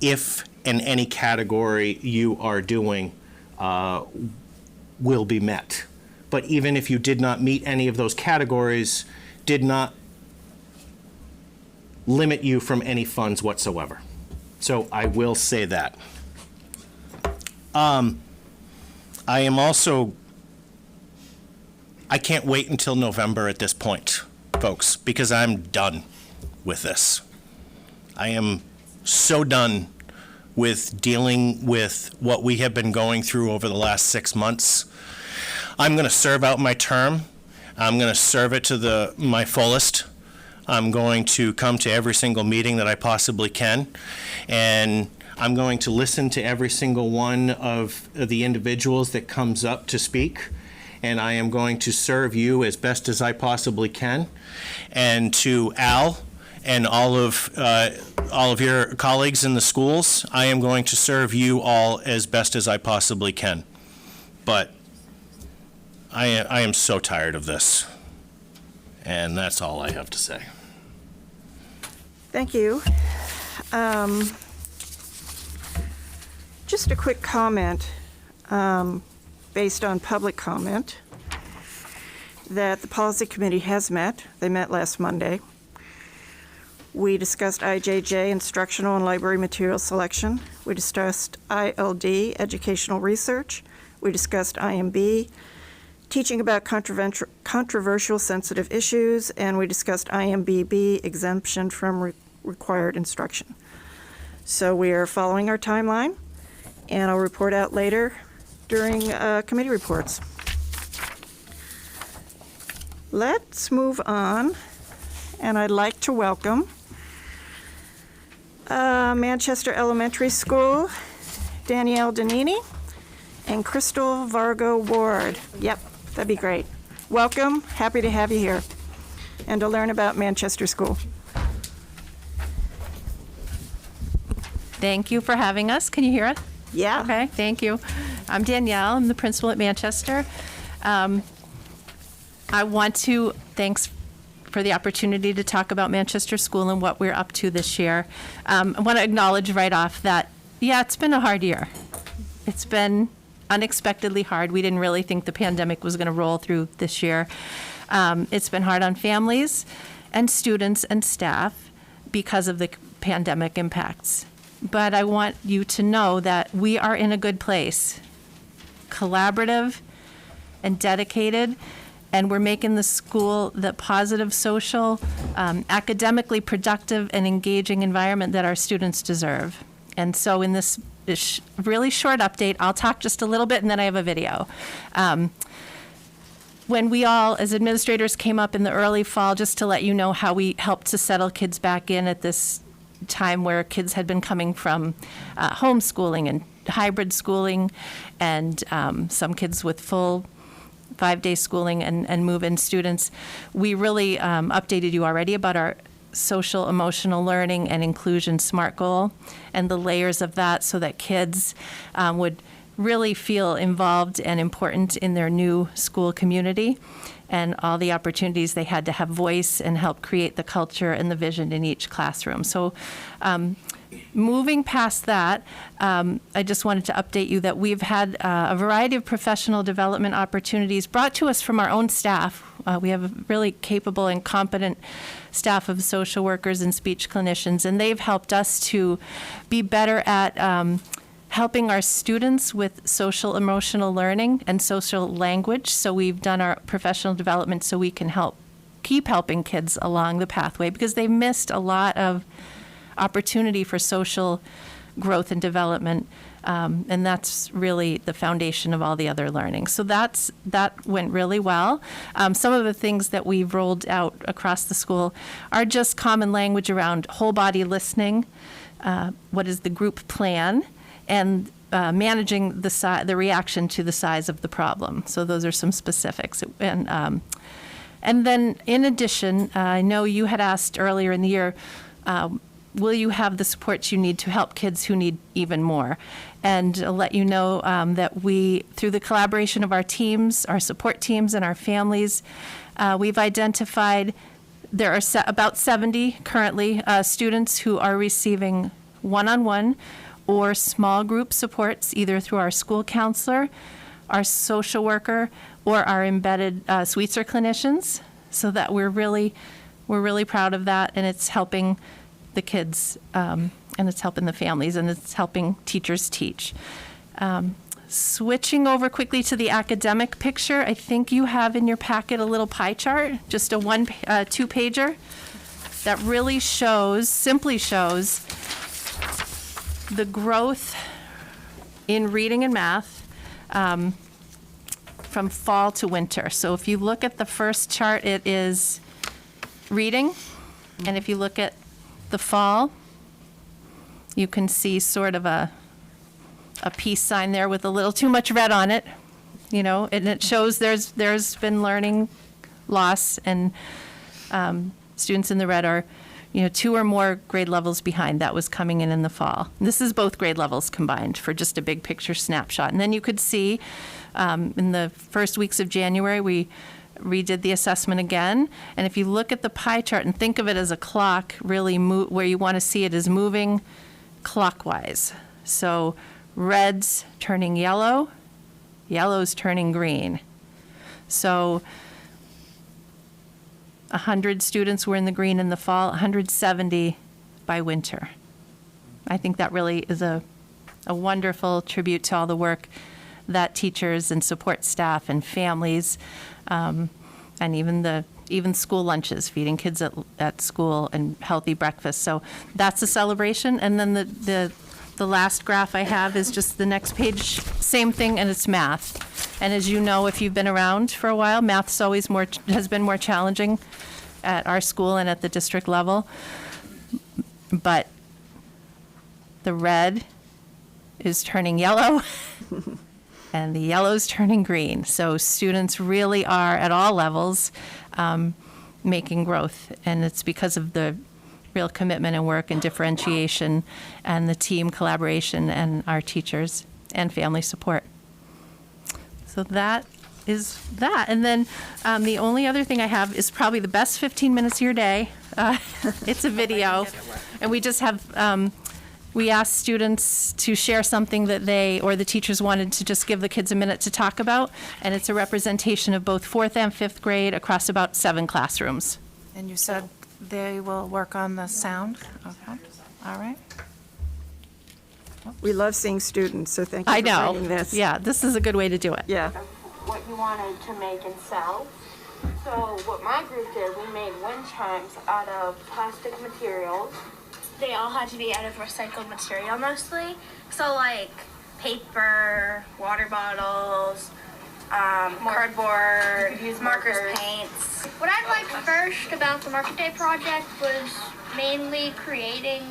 if in any category you are doing will be met. But even if you did not meet any of those categories, did not limit you from any funds whatsoever. So I will say that. I can't wait until November at this point, folks, because I'm done with this. I am so done with dealing with what we have been going through over the last 6 months. I'm going to serve out my term. I'm going to serve it to my fullest. I'm going to come to every single meeting that I possibly can, and I'm going to listen to every single one of the individuals that comes up to speak, and I am going to serve you as best as I possibly can. And to Al and all of your colleagues in the schools, I am going to serve you all as best as I possibly can. But I am so tired of this. And that's all I have to say. Thank you. Just a quick comment, based on public comment, that the policy committee has met. They met last Monday. We discussed IJJ, instructional and library material selection. We discussed ILD, educational research. We discussed IMB, teaching about controversial sensitive issues, and we discussed IMBB, exemption from required instruction. So we are following our timeline, and I'll report out later during committee reports. Let's move on, and I'd like to welcome Manchester Elementary School, Danielle Danini, and Crystal Vargo Ward. Yep, that'd be great. Welcome, happy to have you here, and to learn about Manchester School. Thank you for having us. Can you hear us? Yeah. Okay, thank you. I'm Danielle. I'm the principal at Manchester. I want to thanks for the opportunity to talk about Manchester School and what we're up to this year. I want to acknowledge right off that, yeah, it's been a hard year. It's been unexpectedly hard. We didn't really think the pandemic was going to roll through this year. It's been hard on families and students and staff because of the pandemic impacts. But I want you to know that we are in a good place, collaborative and dedicated, and we're making the school the positive, social, academically productive, and engaging environment that our students deserve. And so in this really short update, I'll talk just a little bit and then I have a video. When we all, as administrators, came up in the early fall, just to let you know how we helped to settle kids back in at this time where kids had been coming from homeschooling and hybrid schooling, and some kids with full 5-day schooling and move-in students. We really updated you already about our social emotional learning and inclusion SMART goal and the layers of that so that kids would really feel involved and important in their new school community, and all the opportunities they had to have voice and help create the culture and the vision in each classroom. So moving past that, I just wanted to update you that we've had a variety of professional development opportunities brought to us from our own staff. We have a really capable and competent staff of social workers and speech clinicians, and they've helped us to be better at helping our students with social emotional learning and social language. So we've done our professional development so we can keep helping kids along the pathway, because they've missed a lot of opportunity for social growth and development, and that's really the foundation of all the other learning. So that went really well. Some of the things that we've rolled out across the school are just common language around whole body listening, what is the group plan, and managing the reaction to the size of the problem. So those are some specifics. And then in addition, I know you had asked earlier in the year, will you have the supports you need to help kids who need even more? And I'll let you know that we, through the collaboration of our teams, our support teams, and our families, we've identified there are about 70 currently students who are receiving one-on-one or small group supports, either through our school counselor, our social worker, or our embedded Sweetser clinicians. So that we're really proud of that, and it's helping the kids, and it's helping the families, and it's helping teachers teach. Switching over quickly to the academic picture, I think you have in your packet a little pie chart, just a two-pager, that really simply shows the growth in reading and math from fall to winter. So if you look at the first chart, it is reading, and if you look at the fall, you can see sort of a peace sign there with a little too much red on it, and it shows there's been learning loss, and students in the red are 2 or more grade levels behind. That was coming in the fall. And this is both grade levels combined for just a big picture snapshot. And then you could see in the first weeks of January, we redid the assessment again. And if you look at the pie chart and think of it as a clock, really where you want to see it is moving clockwise. So red's turning yellow, yellow's turning green. So 100 students were in the green in the fall, 170 by winter. I think that really is a wonderful tribute to all the work that teachers and support staff and families, and even school lunches, feeding kids at school, and healthy breakfast. So that's a celebration. And then the last graph I have is just the next page, same thing, and it's math. And as you know, if you've been around for a while, math's always has been more challenging at our school and at the district level. But the red is turning yellow and the yellow's turning green. So students really are at all levels making growth, and it's because of the real commitment and work and differentiation and the team collaboration and our teachers and family support. So that is that. And then the only other thing I have is probably the best 15 minutes of your day. It's a video. And we just have, we asked students to share something that they, or the teachers wanted to just give the kids a minute to talk about. And it's a representation of both 4th and 5th grade across about 7 classrooms. And you said they will work on the sound? Okay, all right. We love seeing students, so thank you I for know. bringing this. Yeah, this is a good way to do it. Yeah. What you wanted to make and sell. So what my group did, we made wind chimes out of plastic materials. They all had to be out of recycled material mostly. So like paper, water bottles, cardboard, markers, paints. What I liked first about the Market Day project was mainly creating,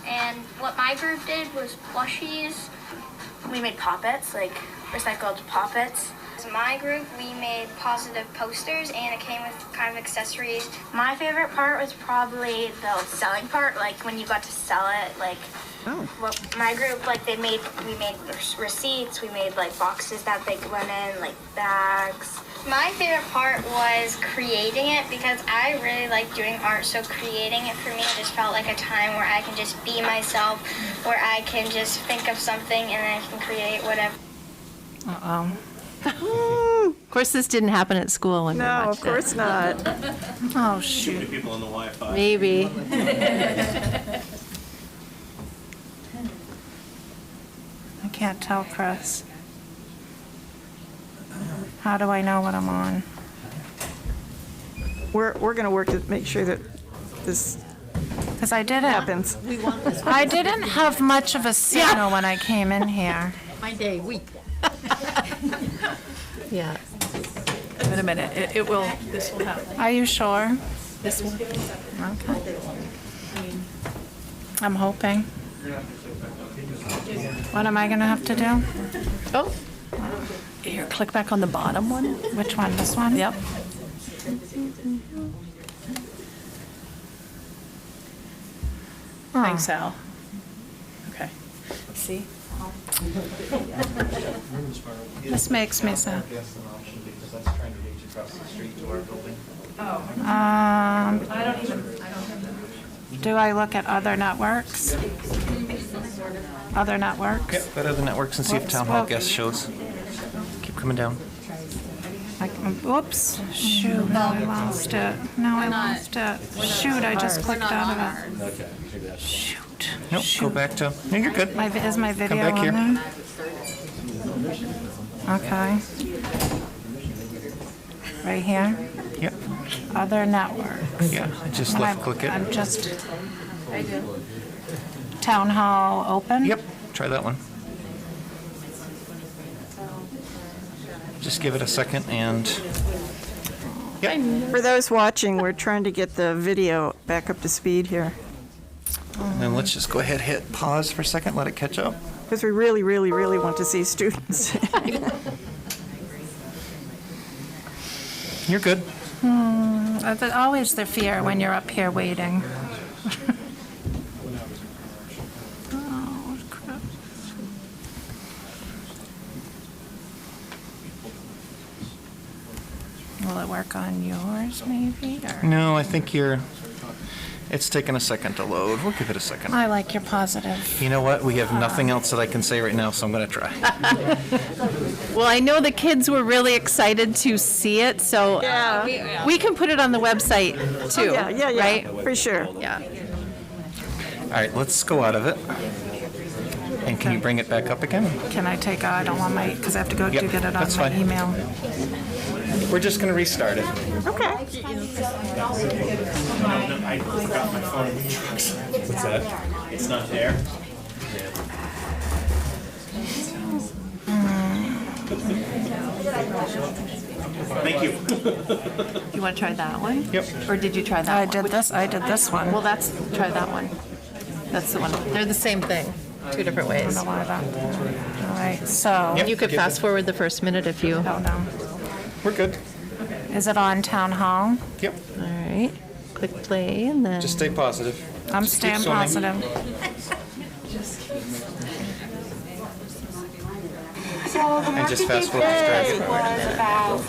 and what my group did was plushies. We made poppets, like recycled poppets. As my group, we made positive posters, and it came with kind of accessories. My favorite part was probably the selling part, like when you got to sell it, like what my group, like we made receipts, we made like boxes that they went in, like bags. My favorite part was creating it because I really like doing art, so creating it for me just felt like a time where I can just be myself, where I can just think of something and then I can create whatever. Uh-oh. Of course, this didn't happen at school when we No, watched of course it. not. Oh, Too shoot. many people on the Wi-Fi. Maybe. I can't tell, Chris. How do I know what I'm on? We're going to work to make sure that this Because I didn't. happens. I didn't have much of a signal when I came in here. My day, week. Yeah. Wait a minute. It will, this will happen. Are you sure? This one. Okay. I'm hoping. What am I going to have to do? Oh. Here, click back on the bottom one. Which one? This one? Yep. Thanks, Al. Okay. See? This makes me sad. Do I look at other networks? Other networks? Yep, go to the networks and see if Town Hall guest shows. Keep coming down. Whoops, shoot, no, I lost it. No, I lost it. Shoot, I just clicked out of it. Shoot. Nope, go back to, no, you're good. Is my video back here. on there? Okay. Right here? Yep. Other networks. Yeah, just And left click it. I'm just, Town Hall open? Yep, try that one. Just give it a second and, For those watching, we're trying to get the video back up to speed here. and then let's just go ahead, hit pause for a second, let it catch up. Because we really, really, really want to see students. You're good. That's always the fear when you're up here waiting. Oh, crap. Will it work on yours, maybe? Or? No, I think it's taking a second to load. We'll give it a second. I like your positive. You know what? We have nothing else that I can say right now, so I'm going to try. Well, I know the kids were really excited to see it, so we can put it on the website too, Yeah, right? for sure. Yeah. All right, let's go out of it. And can you bring it back up again? Can I take, I don't want my, because I have to go Yep, to get it on that's my fine. email. We're just going to restart it. Okay. I forgot my phone in the trucks. What's that? It's not there? Thank you. You want to try that one? Yep. Or did you try that I one? did this, I did this one. Well, try that one. That's the one. They're the same thing, 2 different I don't ways. know why that. All right, so. You could fast forward the first minute if you. Oh, no. We're good. Is it on Town Hall? Yep. All right. Click play and then. Just stay positive. I'm staying positive. So the And just market fast forward to day Strike. was about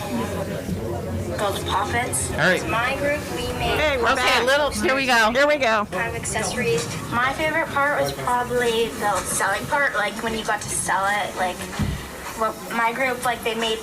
those puppets. All right. My group, we made Hey, we're back. Here we go. Here we go. kind of accessories. My favorite part was probably the selling part, like when you got to sell it. Like, well, my group, like we made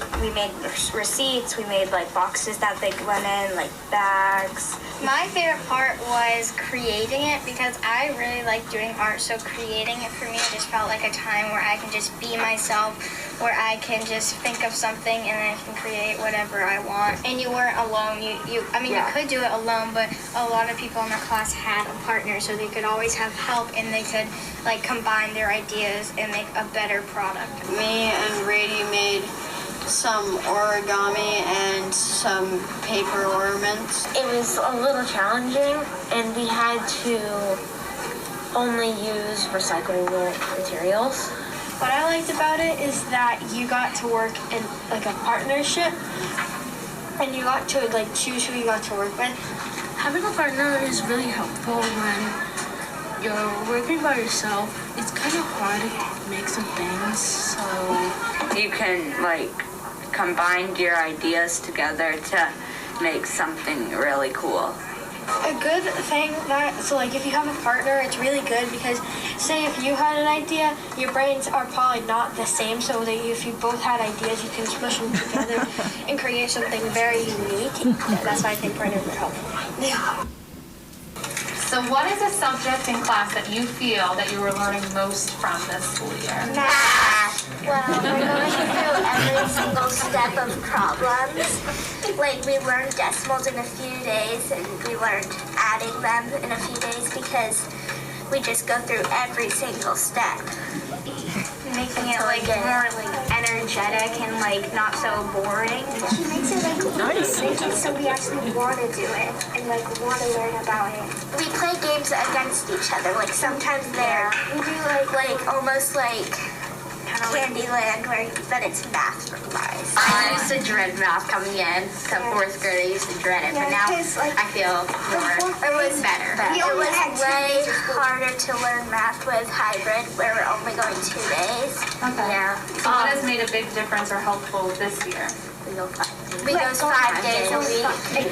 receipts, we made like boxes that they went in, like bags. My favorite part was creating it because I really like doing art. So creating it for me just felt like a time where I can just be myself, where I can just think of something and I can create whatever I want. And you weren't alone. You could do it alone, but a lot of people in our class had a partner, so they could always have help and they could like combine their ideas and make a better product. Me and Brady made some origami and some paper ornaments. It was a little challenging and we had to only use recyclable materials. What I liked about it is that you got to work in like a partnership and you got to like choose who you got to work with. Having a partner is really helpful when you're working by yourself. It's kind of hard to make some things, so you can like combine your ideas together to make something really cool. A good thing so like if you have a partner, it's really good because say if you had an idea, your brains are probably not the same, so that if you both had ideas, you can smush them together and create something very unique. That's why I think partners are helpful. Yeah. So what is a subject in class that you feel that you were learning most from this school year? Math. Well, we're going through every single step of problems. Like, we learned decimals in a few days, and we learned adding them in a few days because we just go through every single step. Making it like more like energetic and like not so boring. She makes it like nice. So we actually want to do it and like want to learn about it. We play games against each other. Like sometimes we do like almost like Candyland, but it's math revised. I used to dread math coming in. So fourth grade, I used to dread it, but now I feel it was better. It was way harder to learn math with hybrid, where we're only going 2 days. Okay. Yeah. So what has made a big difference or helpful this year? We go 5 days. We go 5 days a week.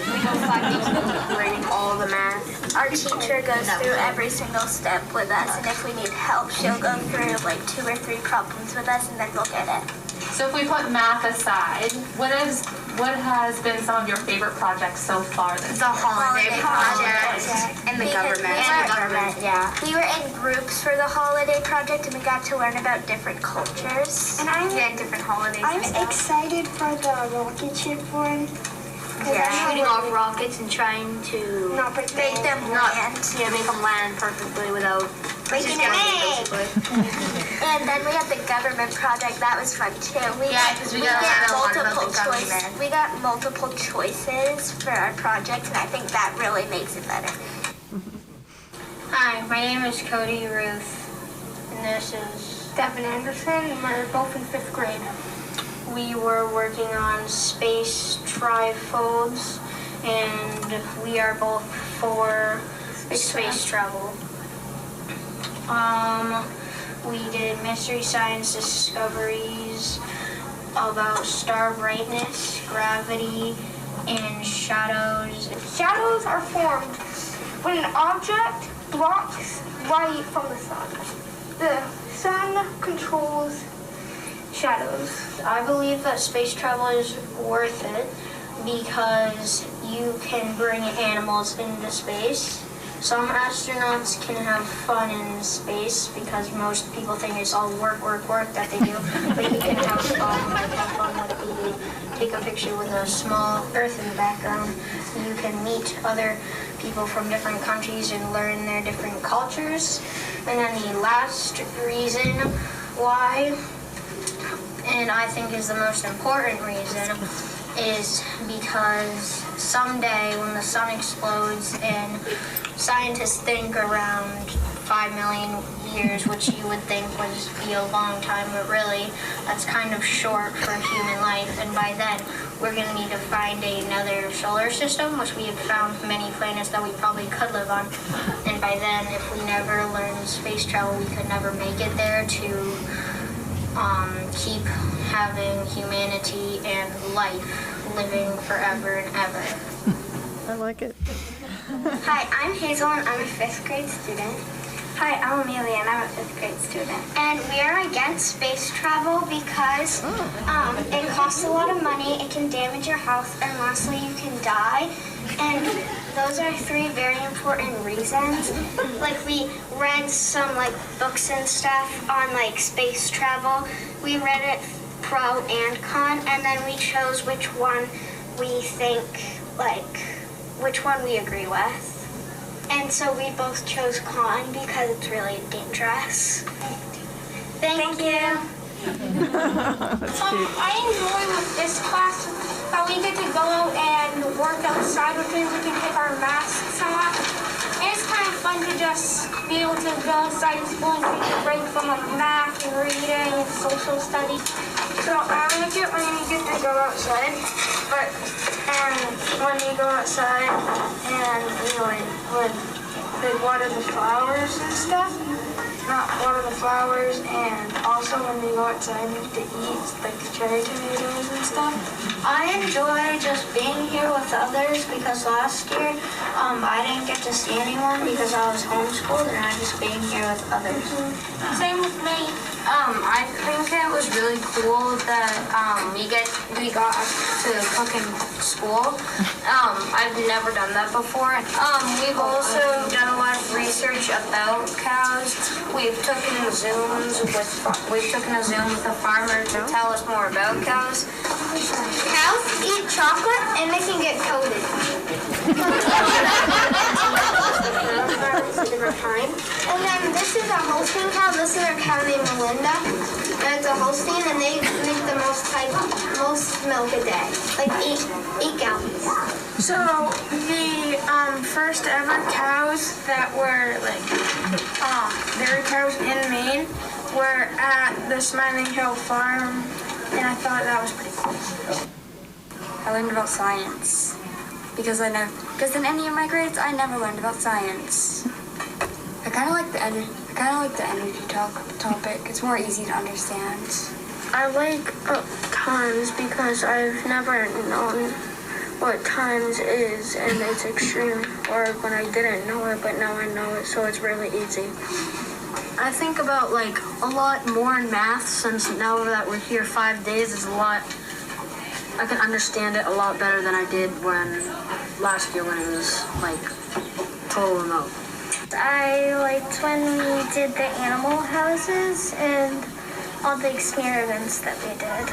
We go 5 days a week learning all the math. Our teacher goes through every single step with us, and if we need help, she'll go through like 2 or 3 problems with us, and then we'll get it. So if we put math aside, what has been some of your favorite projects so far this year? The holiday project and the government. Yeah. We were in groups for the holiday project, and we got to learn about different cultures and different holidays. I'm excited for the rocket ship one. Yeah, shooting off rockets and trying to make them land. Yeah, make them land perfectly without breaking an egg. And then we had the government project. That was fun too. We got multiple choices. We got multiple choices for our project, and I think that really makes it better. Hi, my name is Cody Ruth, and this is Devin Anderson, and we're both in 5th grade. We were working on space trifolds, and we are both for space travel. We did mystery science discoveries about star brightness, gravity, and shadows. Shadows are formed when an object blocks light from the sun. The sun controls shadows. I believe that space travel is worth it because you can bring animals into space. Some astronauts can have fun in space because most people think it's all work that they do. But you can have fun with the take a picture with a small Earth in the background. You can meet other people from different countries and learn their different cultures. And then the last reason why, and I think is the most important reason, is because someday when the sun explodes and scientists think around 5 million years, which you would think would be a long time, but really that's kind of short for human life, and by then we're going to need to find another solar system, which we have found many planets that we probably could live on, and by then, if we never learned space travel, we could never make it there to keep having humanity and life living forever and ever. I like it. Hi, I'm Hazel and I'm a 5th grade student. Hi, I'm Amelia and I'm a 5th grade student. And we are against space travel because it costs a lot of money, it can damage your health, and lastly, you can die. And those are 3 very important reasons. Like, we read some books and stuff on space travel. We read it pro and con, and then we chose which one we think which one we agree with. And so we both chose con because it's really dangerous. Thank you. I enjoy with this class how we get to go out and work outside with it. We can take our masks off. And it's kind of fun to just be able to go outside in school and take a break from math and reading and social studies. So I like it when you get to go outside. And when you go outside and would water the flowers and stuff, not water the flowers, and also when we go outside and get to eat the cherry tomatoes and stuff. I enjoy just being here with others because last year I didn't get to see anyone because I was homeschooled, and I just being here with others. Same with me. I think it was really cool that we got to cook in school. I've never done that before. We've also done a lot of research about cows. We've taken a Zoom with a farmer to tell us more about cows. Cows eat chocolate and they can get coated. And then this is a Holstein cow. This is a cow named Melinda. And it's a Holstein, and they make the most milk a day, like 8 gallons. So the first ever cows that were dairy cows in Maine were at the Smiling Hill Farm, and I thought that was pretty cool. I learned about science because in any of my grades I never learned about science. I kind of like the energy topic. It's more easy to understand. I like times because I've never known what times is, and it's extremely hard when I didn't know it, but now I know it, so it's really easy. I think about a lot more in math since now that we're here 5 days is a lot. I can understand it a lot better than I did last year when it was total remote. I liked when we did the animal houses and all the experiments that we did.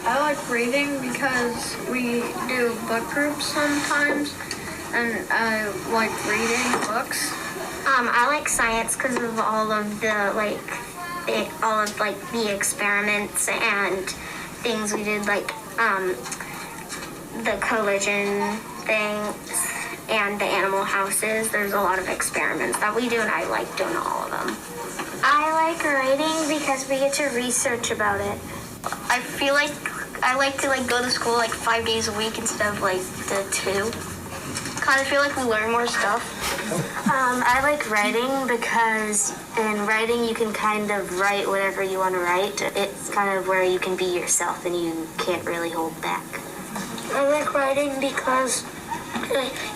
I like reading because we do book groups sometimes, and I like reading books. I like science because of all of the the experiments and things we did, the collision things and the animal houses. There's a lot of experiments that we do, and I like doing all of them. I like writing because we get to research about it. I feel like I like to go to school 5 days a week instead of the 2. Kind of feel like we learn more stuff. I like writing because in writing you can kind of write whatever you want to write. It's kind of where you can be yourself and you can't really hold back. I like writing because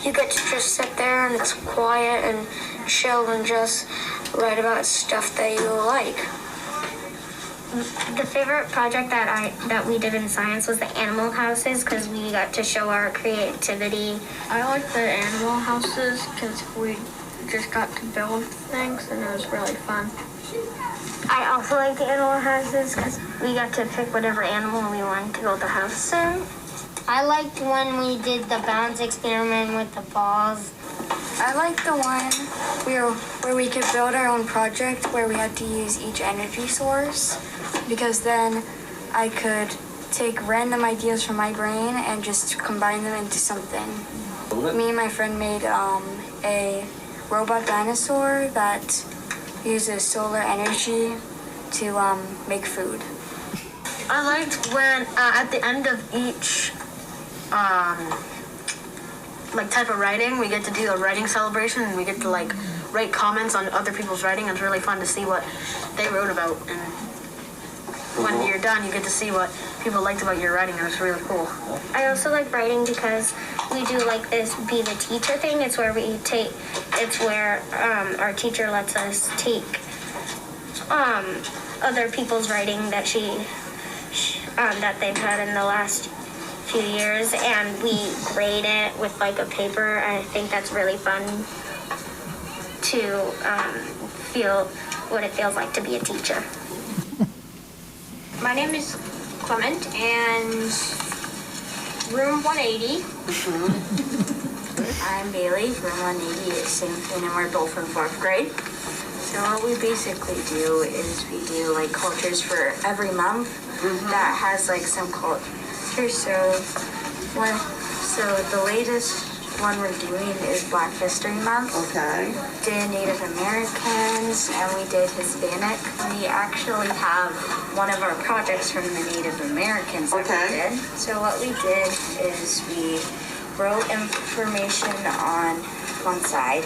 you get to just sit there and it's quiet and chill and just write about stuff that you like. The favorite project that we did in science was the animal houses because we got to show our creativity. I like the animal houses because we just got to build things and it was really fun. I also like the animal houses because we got to pick whatever animal we wanted to build the house in. I liked when we did the bounce experiment with the balls. I liked the one where we could build our own project where we had to use each energy source, because then I could take random ideas from my brain and just combine them into something. Me and my friend made a robot dinosaur that uses solar energy to make food. I liked when at the end of each type of writing, we get to do a writing celebration and we get to write comments on other people's writing. It's really fun to see what they wrote about, and when you're done, you get to see what people liked about your writing, and it's really cool. I also like writing because we do like this be the teacher thing. It's where our teacher lets us take other people's writing that that they've had in the last few years, and we grade it with like a paper. And I think that's really fun to feel what it feels like to be a teacher. My name is Clement, and room 180. I'm Bailey, room 180, same thing, and we're both in 4th grade. So what we basically do is we do like cultures for every month that has like some culture. So the latest one we're doing is Black History Month. Okay. Did Native Americans, and we did Hispanic. We actually have one of our projects from the Native Americans that we did. So what we did is we wrote information on one side.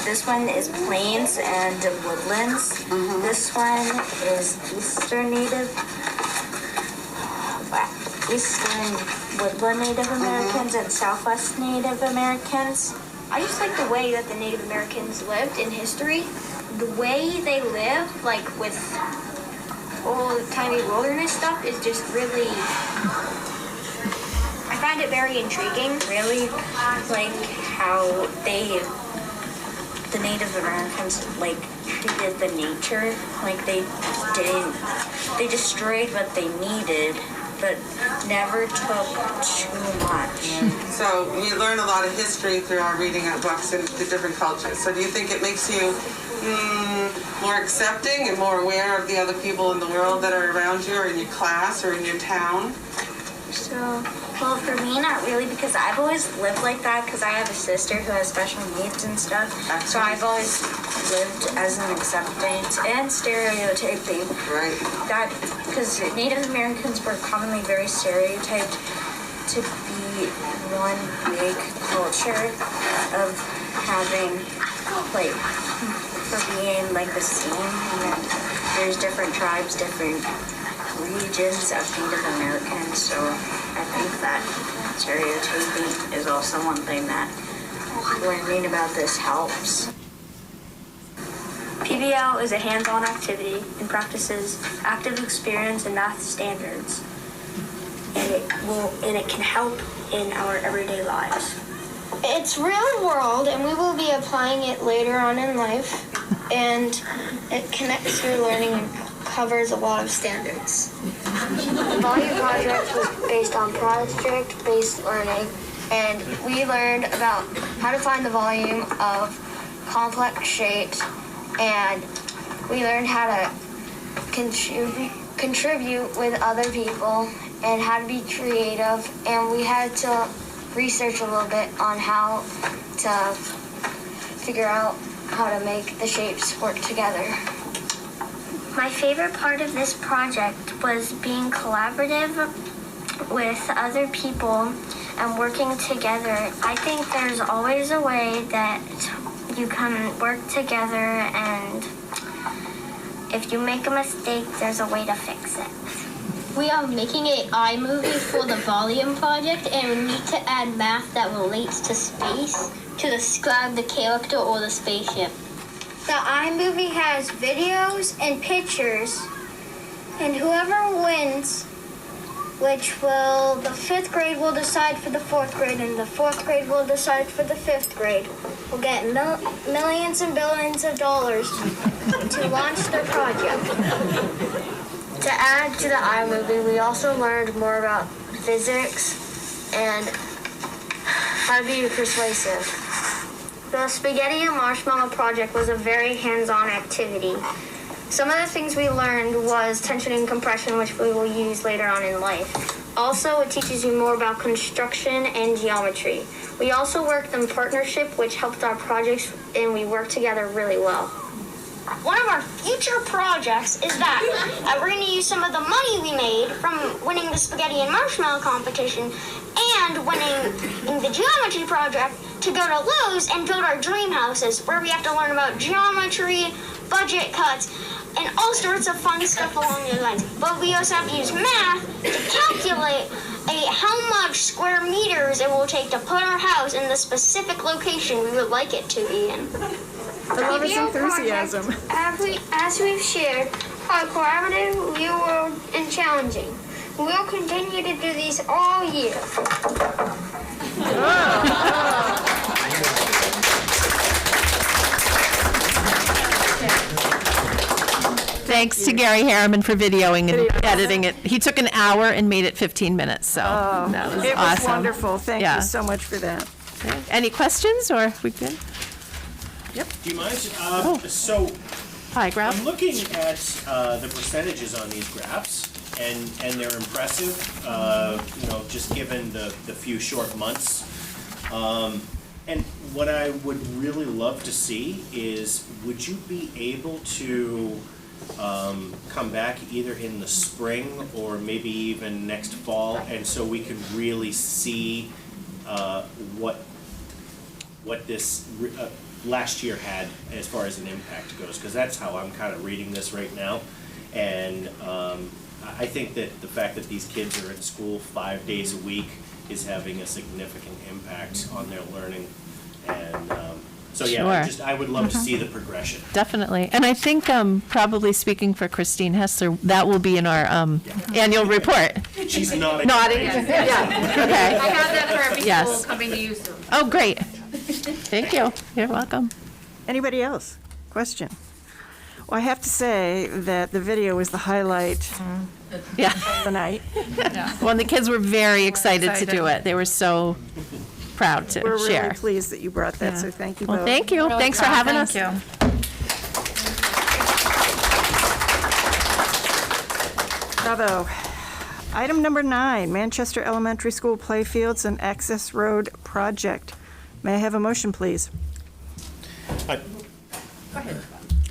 This one is plains and woodlands. This one is Eastern woodland Native Americans and Southwest Native Americans. I just like the way that the Native Americans lived in history. The way they live, like with old timey wilderness stuff, is just really, I find it very intriguing. Really like how the Native Americans did the nature, they destroyed what they needed, but never took too much. So you learn a lot of history through our reading of books and the different cultures. So do you think it makes you more accepting and more aware of the other people in the world that are around you, or in your class, or in your town? So, well, for me, not really, because I've always lived like that, because I have a sister who has special needs and stuff. So I've always lived as an acceptance and stereotyping. Right. That, because Native Americans were commonly very stereotyped to be one big culture of having, for being the same. And then there's different tribes, different regions of Native Americans, so I think that stereotyping is also one thing that learning about this helps. PBL is a hands-on activity and practices active experience and math standards, and it can help in our everyday lives. It's real world, and we will be applying it later on in life, and it connects your learning and covers a lot of standards. The volume project was based on project-based learning, and we learned about how to find the volume of complex shapes, and we learned how to contribute with other people and how to be creative, and we had to research a little bit on how to figure out how to make the shapes work together. My favorite part of this project was being collaborative with other people and working together. I think there's always a way that you can work together, and if you make a mistake, there's a way to fix it. We are making an iMovie for the volume project, and we need to add math that relates to space to describe the character or the spaceship. The iMovie has videos and pictures, and whoever wins, the 5th grade will decide for the 4th grade, and the 4th grade will decide for the 5th grade, will get millions and billions of dollars to launch their project. To add to the iMovie, we also learned more about physics and how to be persuasive. The Spaghetti and Marshmallow project was a very hands-on activity. Some of the things we learned was tension and compression, which we will use later on in life. Also, it teaches you more about construction and geometry. We also worked in partnership, which helped our projects, and we worked together really well. One of our future projects is that we're going to use some of the money we made from winning the Spaghetti and Marshmallow competition and winning in the geometry project to go to Lowe's and build our dream houses, where we have to learn about geometry, budget cuts, and all sorts of fun stuff along those lines. But we also have to use math to calculate how much square meters it will take to put our house in the specific location we would like it to be in. I love his enthusiasm. As we've shared, are collaborative, real world, and challenging. We'll continue to do these all year. Thanks to Gary Harriman for videoing and editing it. He took an hour and made it 15 minutes, so that was It was awesome. wonderful. Thank Yeah. you so much for that. Okay. Any questions, or we good? Do you mind? So Hi, Graf. I'm looking at the percentages on these graphs, and they're impressive, just given the few short months. And what I would really love to see is, would you be able to come back either in the spring or maybe even next fall, and so we can really see what this last year had as far as an impact goes, because that's how I'm kind of reading this right now. And I think that the fact that these kids are in school 5 days a week is having a significant impact on their learning. And so yeah, Sure. I would love to see the progression. Definitely. And I think, probably speaking for Christine Hessler, that will be in our annual report. She's nodding. Nodding? Yeah, okay. I have that for every Yes. school coming to you soon. Oh, great. Thank you. You're welcome. Anybody else? Question? Well, I have to say that the video was the highlight Yeah. of the night. Well, and the kids were very excited to do it. They were so proud to We're really share. pleased that you brought that, so thank you both. Well, thank you. Thanks for having us. Bravo. Item number 9, Manchester Elementary School Playfields and Access Road Project. May I have a motion, please?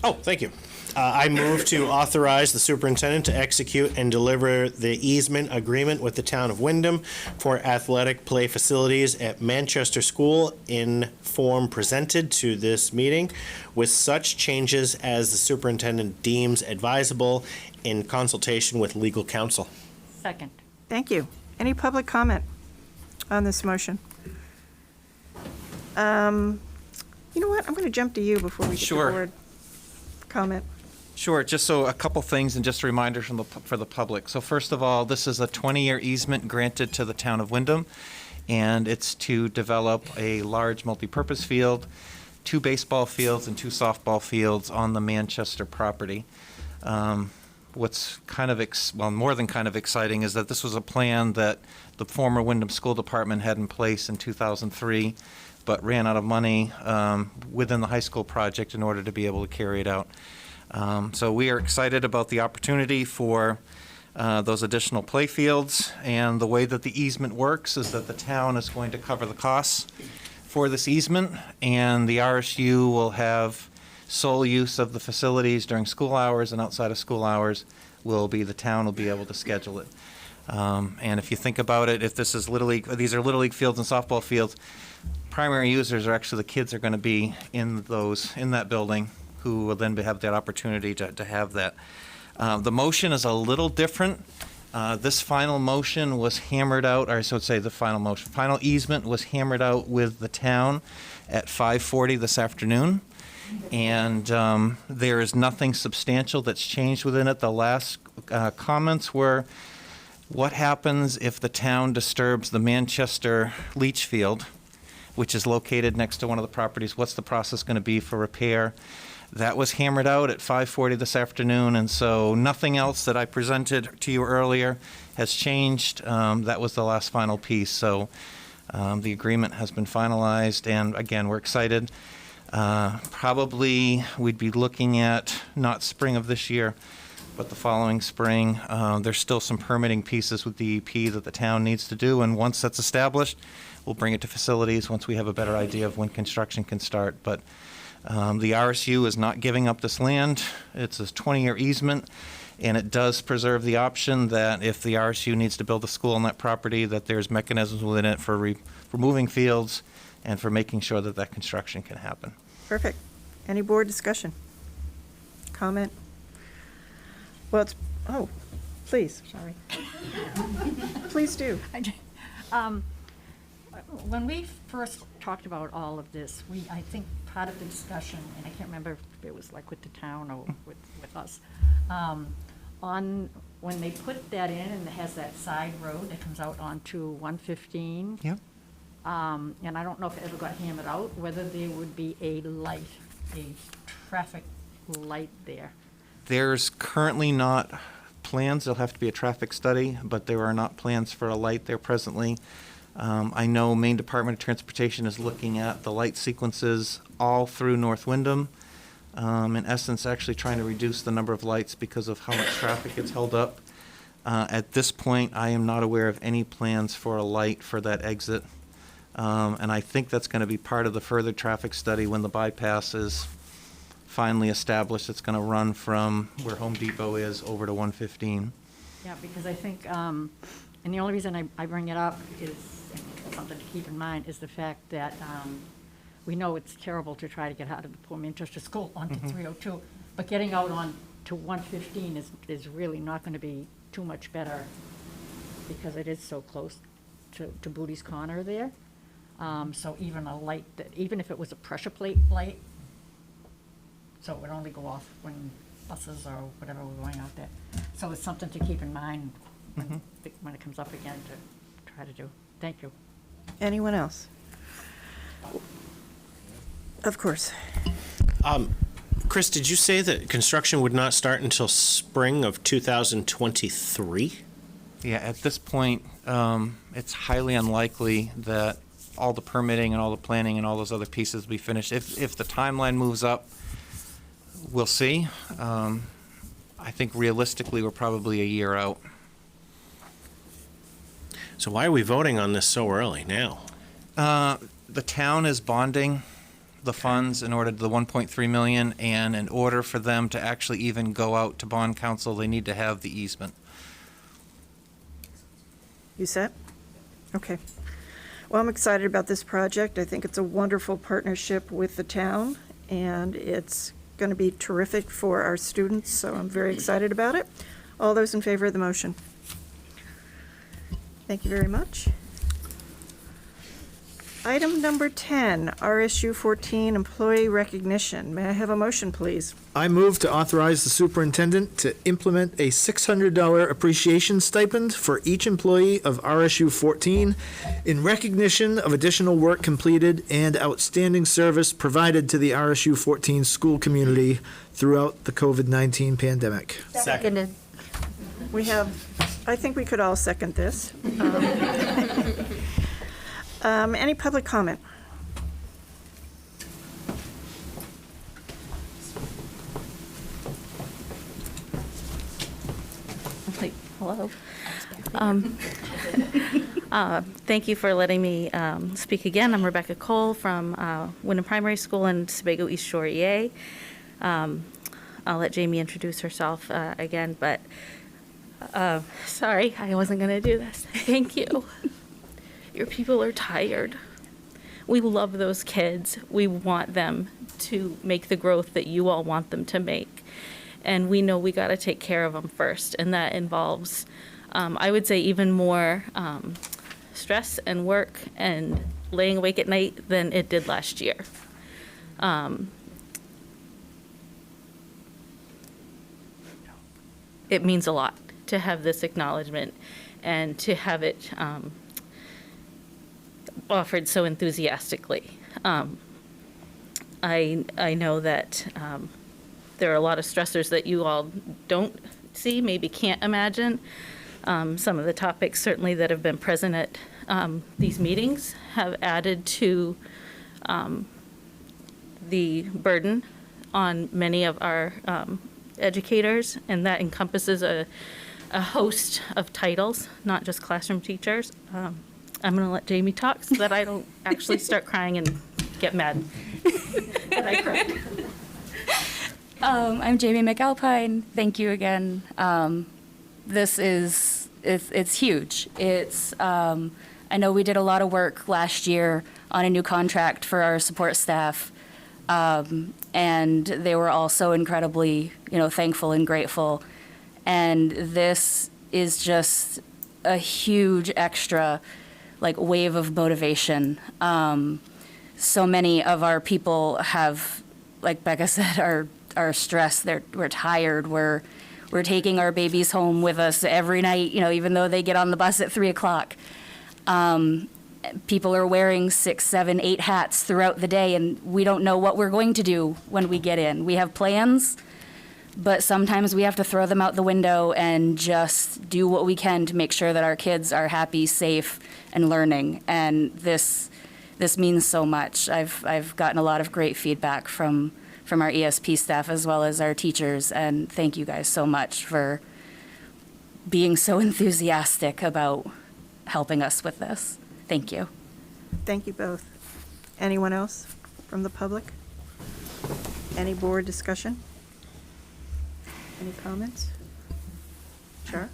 Oh, thank you. I move to authorize the superintendent to execute and deliver the easement agreement with the town of Windham for athletic play facilities at Manchester School in form presented to this meeting, with such changes as the superintendent deems advisable in consultation with legal counsel. Second. Thank you. Any public comment on this motion? You know what? I'm going to jump to you before we get Sure. the board comment. Sure, just so a couple things and just a reminder for the public. So first of all, this is a 20-year easement granted to the town of Windham, and it's to develop a large multipurpose field, 2 baseball fields and 2 softball fields on the Manchester property. What's kind of, more than kind of exciting is that this was a plan that the former Windham School Department had in place in 2003, but ran out of money within the high school project in order to be able to carry it out. So we are excited about the opportunity for those additional play fields, and the way that the easement works is that the town is going to cover the costs for this easement, and the RSU will have sole use of the facilities during school hours, and outside of school hours the town will be able to schedule it. And if you think about it, if this is Little League, these are Little League fields and softball fields, primary users are actually the kids are going to be in that building, who will then have that opportunity to have that. The motion is a little different. This final motion was hammered out, or I should say the final easement was hammered out with the town at 5:40 this afternoon. And there is nothing substantial that's changed within it. The last comments were, what happens if the town disturbs the Manchester leach field, which is located next to one of the properties? What's the process going to be for repair? That was hammered out at 5:40 this afternoon, and so nothing else that I presented to you earlier has changed. That was the last final piece. So the agreement has been finalized, and again, we're excited. Probably we'd be looking at not spring of this year, but the following spring. There's still some permitting pieces with DEP that the town needs to do, and once that's established, we'll bring it to facilities once we have a better idea of when construction can start. But the RSU is not giving up this land. It's a 20-year easement, and it does preserve the option that if the RSU needs to build a school on that property, that there's mechanisms within it for removing fields, and for making sure that that construction can happen. Perfect. Any board discussion? Comment? Well, please. Sorry. Please do. When we first talked about all of this, I think part of the discussion, and I can't remember if it was like with the town or with us, on when they put that in and it has that side road that comes out onto 115. Yep. And I don't know if it ever got hammered out, whether there would be a traffic light there. There's currently not plans. There'll have to be a traffic study, but there are not plans for a light there presently. I know Maine Department of Transportation is looking at the light sequences all through North Windham. In essence, actually trying to reduce the number of lights because of how much traffic gets held up. At this point, I am not aware of any plans for a light for that exit. And I think that's going to be part of the further traffic study when the bypass is finally established. It's going to run from where Home Depot is over to 115. Yeah, because I think, and the only reason I bring it up is something to keep in mind, is the fact that we know it's terrible to try to get out of the poor Manchester School onto 302, but getting out on to 115 is really not going to be too much better because it is so close to Booty's Corner there. So even a light, even if it was a pressure plate light, so it would only go off when buses or whatever were going out there. So it's something to keep in mind when it comes up again to try to do. Thank you. Anyone else? Of course. Chris, did you say that construction would not start until spring of 2023? Yeah, at this point, it's highly unlikely that all the permitting and all the planning and all those other pieces will be finished. If the timeline moves up, we'll see. I think realistically, we're probably a year out. So why are we voting on this so early now? The town is bonding the funds in order to the 1.3 million, and in order for them to actually even go out to bond council, they need to have the easement. You set? Okay. Well, I'm excited about this project. I think it's a wonderful partnership with the town, and it's going to be terrific for our students, so I'm very excited about it. All those in favor of the motion? Thank you very much. Item number 10, RSU 14, employee recognition. May I have a motion, please? I move to authorize the superintendent to implement a $600 appreciation stipend for each employee of RSU 14 in recognition of additional work completed and outstanding service provided to the RSU 14 school community throughout the COVID-19 pandemic. Seconded. We have, I think we could all second this. Any public comment? Hello. Thank you for letting me speak again. I'm Rebecca Cole from Windham Primary School in Sebago East Shore, EA. I'll let Jamie introduce herself again, but sorry, I wasn't going to do this. Thank you. Your people are tired. We love those kids. We want them to make the growth that you all want them to make. And we know we got to take care of them first. And that involves, I would say, even more stress and work and laying awake at night than it did last year. It means a lot to have this acknowledgement and to have it offered so enthusiastically. I know that there are a lot of stressors that you all don't see, maybe can't imagine. Some of the topics certainly that have been present at these meetings have added to the burden on many of our educators, and that encompasses a host of titles, not just classroom teachers. I'm going to let Jamie talk so that I don't actually start crying and get mad that I cried. I'm Jamie McAlpine. Thank you again. This is, it's huge. I know we did a lot of work last year on a new contract for our support staff. And they were all so incredibly, thankful and grateful. And this is just a huge extra, wave of motivation. So many of our people have, like Becca said, are stressed. We're tired. We're taking our babies home with us every night, even though they get on the bus at 3:00. People are wearing 6, 7, 8 hats throughout the day, and we don't know what we're going to do when we get in. We have plans, but sometimes we have to throw them out the window and just do what we can to make sure that our kids are happy, safe, and learning. And this means so much. I've gotten a lot of great feedback from our ESP staff as well as our teachers, and thank you guys so much for being so enthusiastic about helping us with this. Thank you. Thank you both. Anyone else from the public? Any board discussion? Any comments? Sure.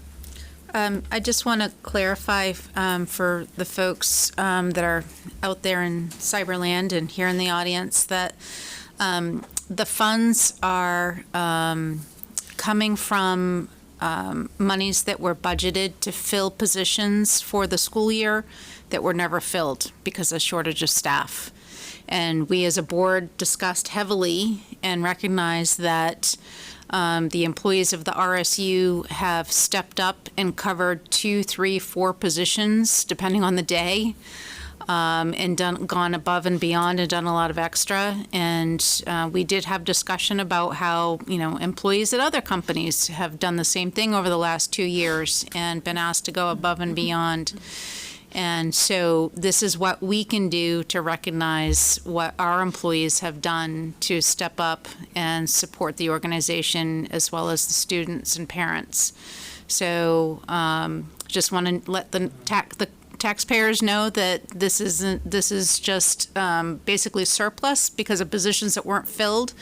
I just want to clarify for the folks that are out there in Cyberland and here in the audience that the funds are coming from monies that were budgeted to fill positions for the school year that were never filled because of shortage of staff. And we as a board discussed heavily and recognized that the employees of the RSU have stepped up and covered 2, 3, 4 positions, depending on the day, and gone above and beyond and done a lot of extra. And we did have discussion about how, employees at other companies have done the same thing over the last 2 years and been asked to go above and beyond. And so this is what we can do to recognize what our employees have done to step up and support the organization as well as the students and parents. So just want to let the taxpayers know that this is just basically surplus because of positions that weren't filled,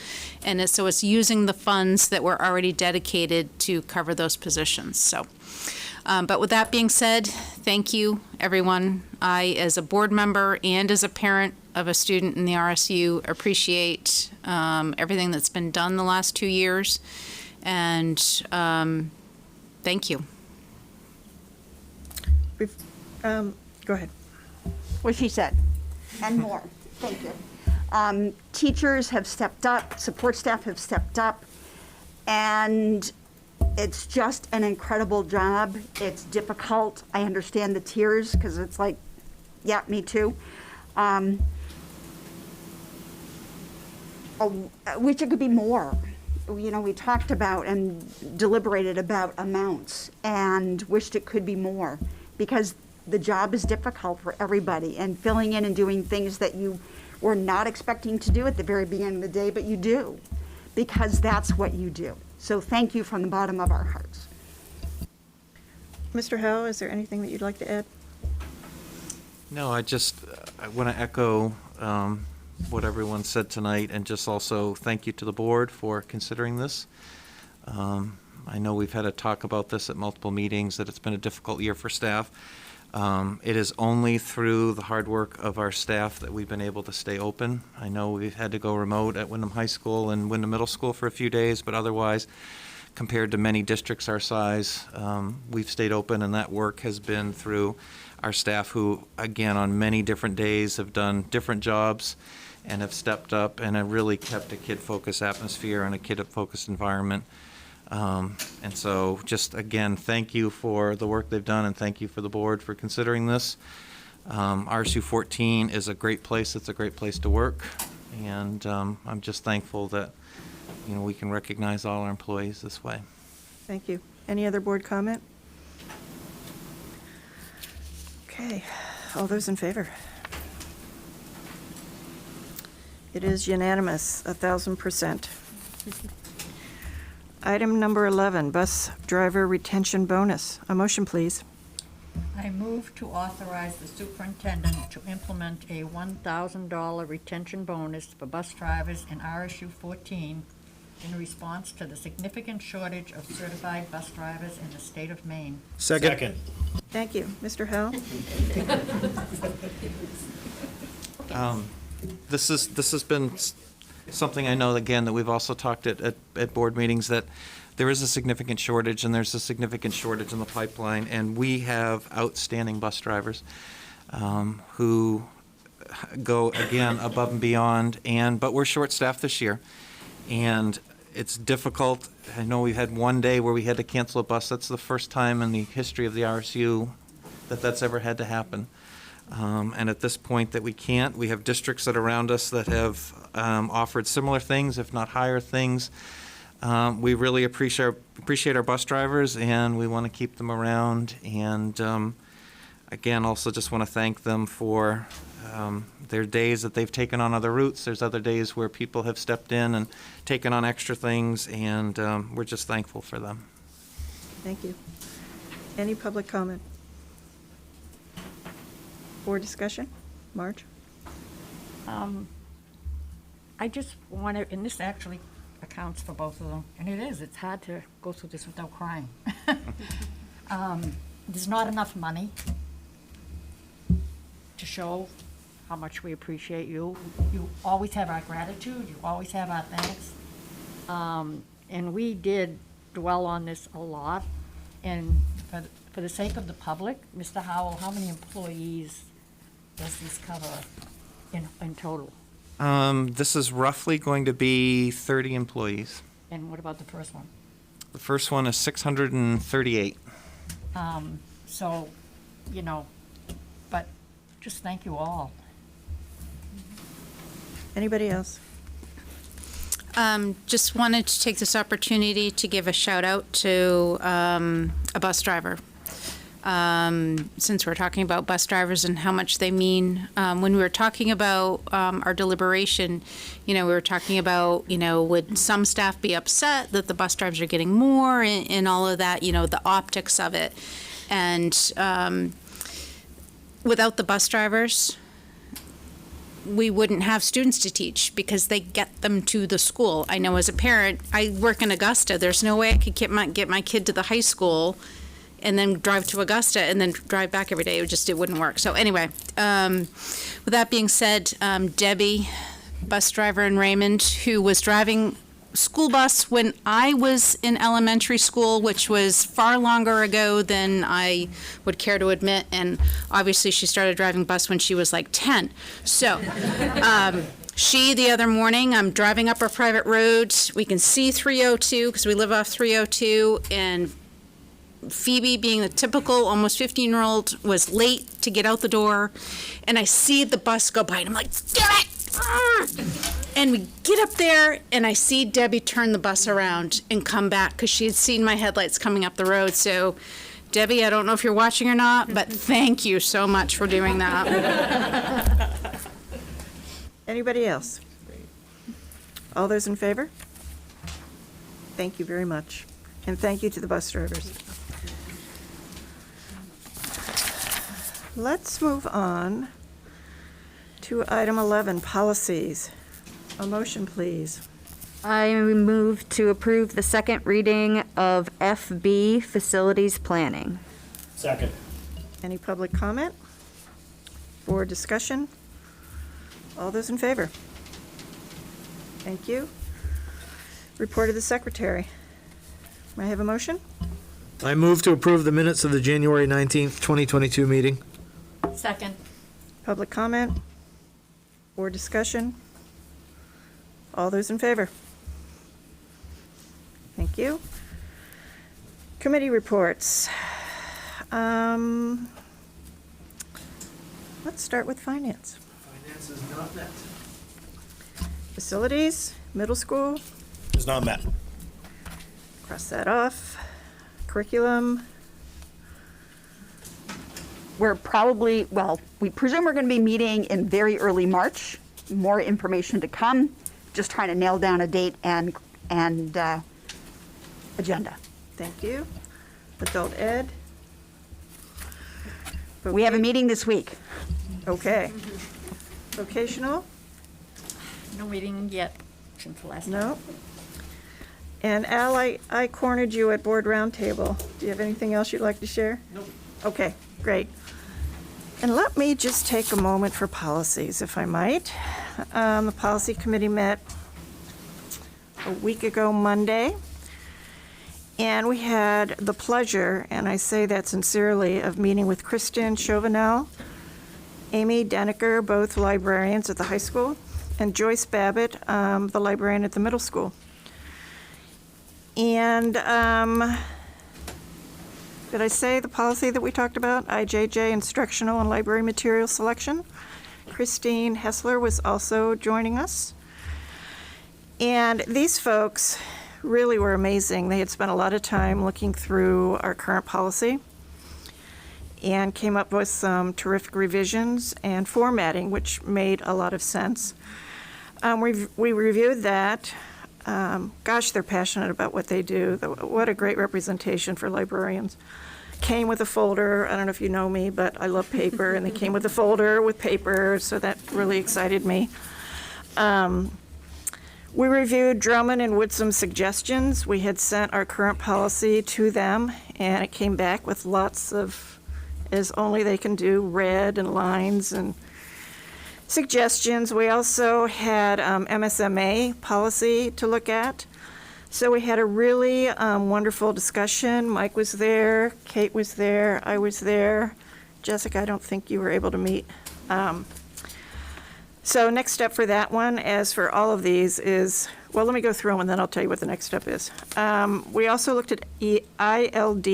and it's using the funds that were already dedicated to cover those positions. So. But with that being said, thank you, everyone. I, as a board member and as a parent of a student in the RSU, appreciate everything that's been done the last 2 years, and thank you. Go ahead. What she said, and more. Thank you. Teachers have stepped up, support staff have stepped up, and it's just an incredible job. It's difficult. I understand the tears because it's like, yeah, me too. Wish it could be more. We talked about and deliberated about amounts and wished it could be more because the job is difficult for everybody and filling in and doing things that you were not expecting to do at the very beginning of the day, but you do because that's what you do. So thank you from the bottom of our hearts. Mr. Howe, is there anything that you'd like to add? No, I want to echo what everyone said tonight and just also thank you to the board for considering this. I know we've had a talk about this at multiple meetings, that it's been a difficult year for staff. It is only through the hard work of our staff that we've been able to stay open. I know we've had to go remote at Windham High School and Windham Middle School for a few days, but otherwise, compared to many districts our size, we've stayed open, and that work has been through our staff who, again, on many different days have done different jobs and have stepped up and have really kept a kid-focused atmosphere and a kid-focused environment. And so just, again, thank you for the work they've done, and thank you for the board for considering this. RSU 14 is a great place. It's a great place to work. And I'm just thankful that, we can recognize all our employees this way. Thank you. Any other board comment? Okay. All those in favor? It is unanimous, 1,000%. Item number 11, bus driver retention bonus. A motion, please. I move to authorize the superintendent to implement a $1,000 retention bonus for bus drivers in RSU 14 in response to the significant shortage of certified bus drivers in the state of Maine. Second. Thank you. Mr. Howe? This has been something I know, again, that we've also talked at board meetings, that there is a significant shortage, and there's a significant shortage in the pipeline, and we have outstanding bus drivers who go, again, above and beyond, but we're short-staffed this year, and it's difficult. I know we had one day where we had to cancel a bus. That's the first time in the history of the RSU that's ever had to happen. And at this point that we can't, we have districts that are around us that have offered similar things, if not higher things. We really appreciate our bus drivers, and we want to keep them around. And again, also just want to thank them for their days that they've taken on other routes. There's other days where people have stepped in and taken on extra things, and we're just thankful for them. Thank you. Any public comment? Board discussion? Marge? I just want to, and this actually accounts for both of them, and it's hard to go through this without crying. There's not enough money to show how much we appreciate you. You always have our gratitude, you always have our thanks. And we did dwell on this a lot, and for the sake of the public, Mr. Howell, how many employees does this cover in total? This is roughly going to be 30 employees. And what about the first one? The first one is 638. So, but just thank you all. Anybody else? Just wanted to take this opportunity to give a shout out to a bus driver. Since we're talking about bus drivers and how much they mean, when we were talking about our deliberation, we were talking about, would some staff be upset that the bus drivers are getting more and all of that, the optics of it. And without the bus drivers, we wouldn't have students to teach because they get them to the school. I know as a parent, I work in Augusta. There's no way I could get my kid to the high school and then drive to Augusta and then drive back every day. It wouldn't work. So anyway, with that being said, Debbie, bus driver in Raymond, who was driving school bus when I was in elementary school, which was far longer ago than I would care to admit, and obviously she started driving bus when she was like 10. So the other morning, I'm driving up our private road. We can see 302 because we live off 302, and Phoebe, being the typical almost 15-year-old, was late to get out the door, and I see the bus go by, and I'm like, damn it! And we get up there, and I see Debbie turn the bus around and come back because she had seen my headlights coming up the road. So, Debbie, I don't know if you're watching or not, but thank you so much for doing that. Anybody else? All those in favor? Thank you very much. And thank you to the bus drivers. Let's move on to item 11, policies. A motion, please. I move to approve the second reading of FB, Facilities Planning. Second. Any public comment? Board discussion? All those in favor? Thank you. Report of the secretary. May I have a motion? I move to approve the minutes of the January 19th, 2022 meeting. Second. Public comment? Board discussion? All those in favor? Thank you. Committee reports. Let's start with finance. Finance is not met. Facilities, middle school, Is not met. cross that off. Curriculum, We're probably, we presume we're going to be meeting in very early March. More information to come. Just trying to nail down a date and agenda. thank you. Adult ed. We have a meeting this week. Okay. Vocational? No meeting yet since the last time. No. And Al, I cornered you at board roundtable. Do you have anything else you'd like to share? Nope. Okay, great. And let me just take a moment for policies, if I might. The policy committee met a week ago Monday, and we had the pleasure, and I say that sincerely, of meeting with Kristen Chauvinel, Amy Deniker, both librarians at the high school, and Joyce Babbitt, the librarian at the middle school. And did I say the policy that we talked about? IJJ, instructional and library material selection. Christine Hessler was also joining us. And these folks really were amazing. They had spent a lot of time looking through our current policy and came up with some terrific revisions and formatting, which made a lot of sense. We reviewed that. Gosh, they're passionate about what they do. What a great representation for librarians. Came with a folder. I don't know if you know me, but I love paper, and they came with a folder with paper, so that really excited me. We reviewed Drummond and Woodsom's suggestions. We had sent our current policy to them, and it came back with lots of, as only they can do, red and lines and suggestions. We also had MSMA policy to look at. So we had a really wonderful discussion. Mike was there, Kate was there, I was there. Jessica, I don't think you were able to meet. So next step for that one, as for all of these, is, well, let me go through them and then I'll tell you what the next step is. We also looked at ILD,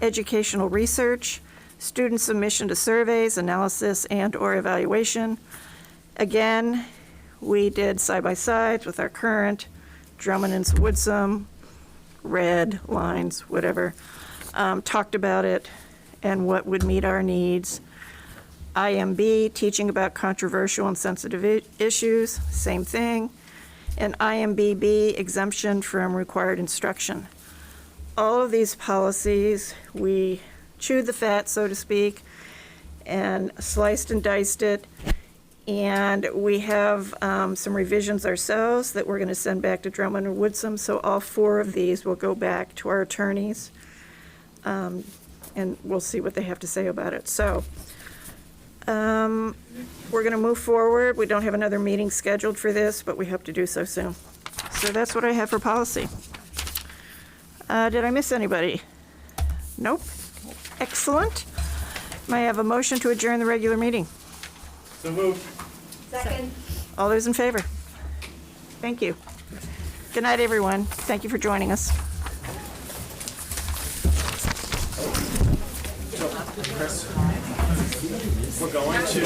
educational research, student submission to surveys, analysis, and/or evaluation. Again, we did side-by-sides with our current, Drummond and Woodsum, red lines, whatever. Talked about it and what would meet our needs. IMB, teaching about controversial and sensitive issues, same thing. And IMBB, exemption from required instruction. All of these policies, we chewed the fat, so to speak, and sliced and diced it. And we have some revisions ourselves that we're going to send back to Drummond and Woodsum. So all 4 of these will go back to our attorneys, and we'll see what they have to say about it. So we're going to move forward. We don't have another meeting scheduled for this, but we hope to do so soon. So that's what I have for policy. Did I miss anybody? Nope. Excellent. May I have a motion to adjourn the regular meeting? So moved. Second. All those in favor? Thank you. Good night, everyone. Thank you for joining us. We're going to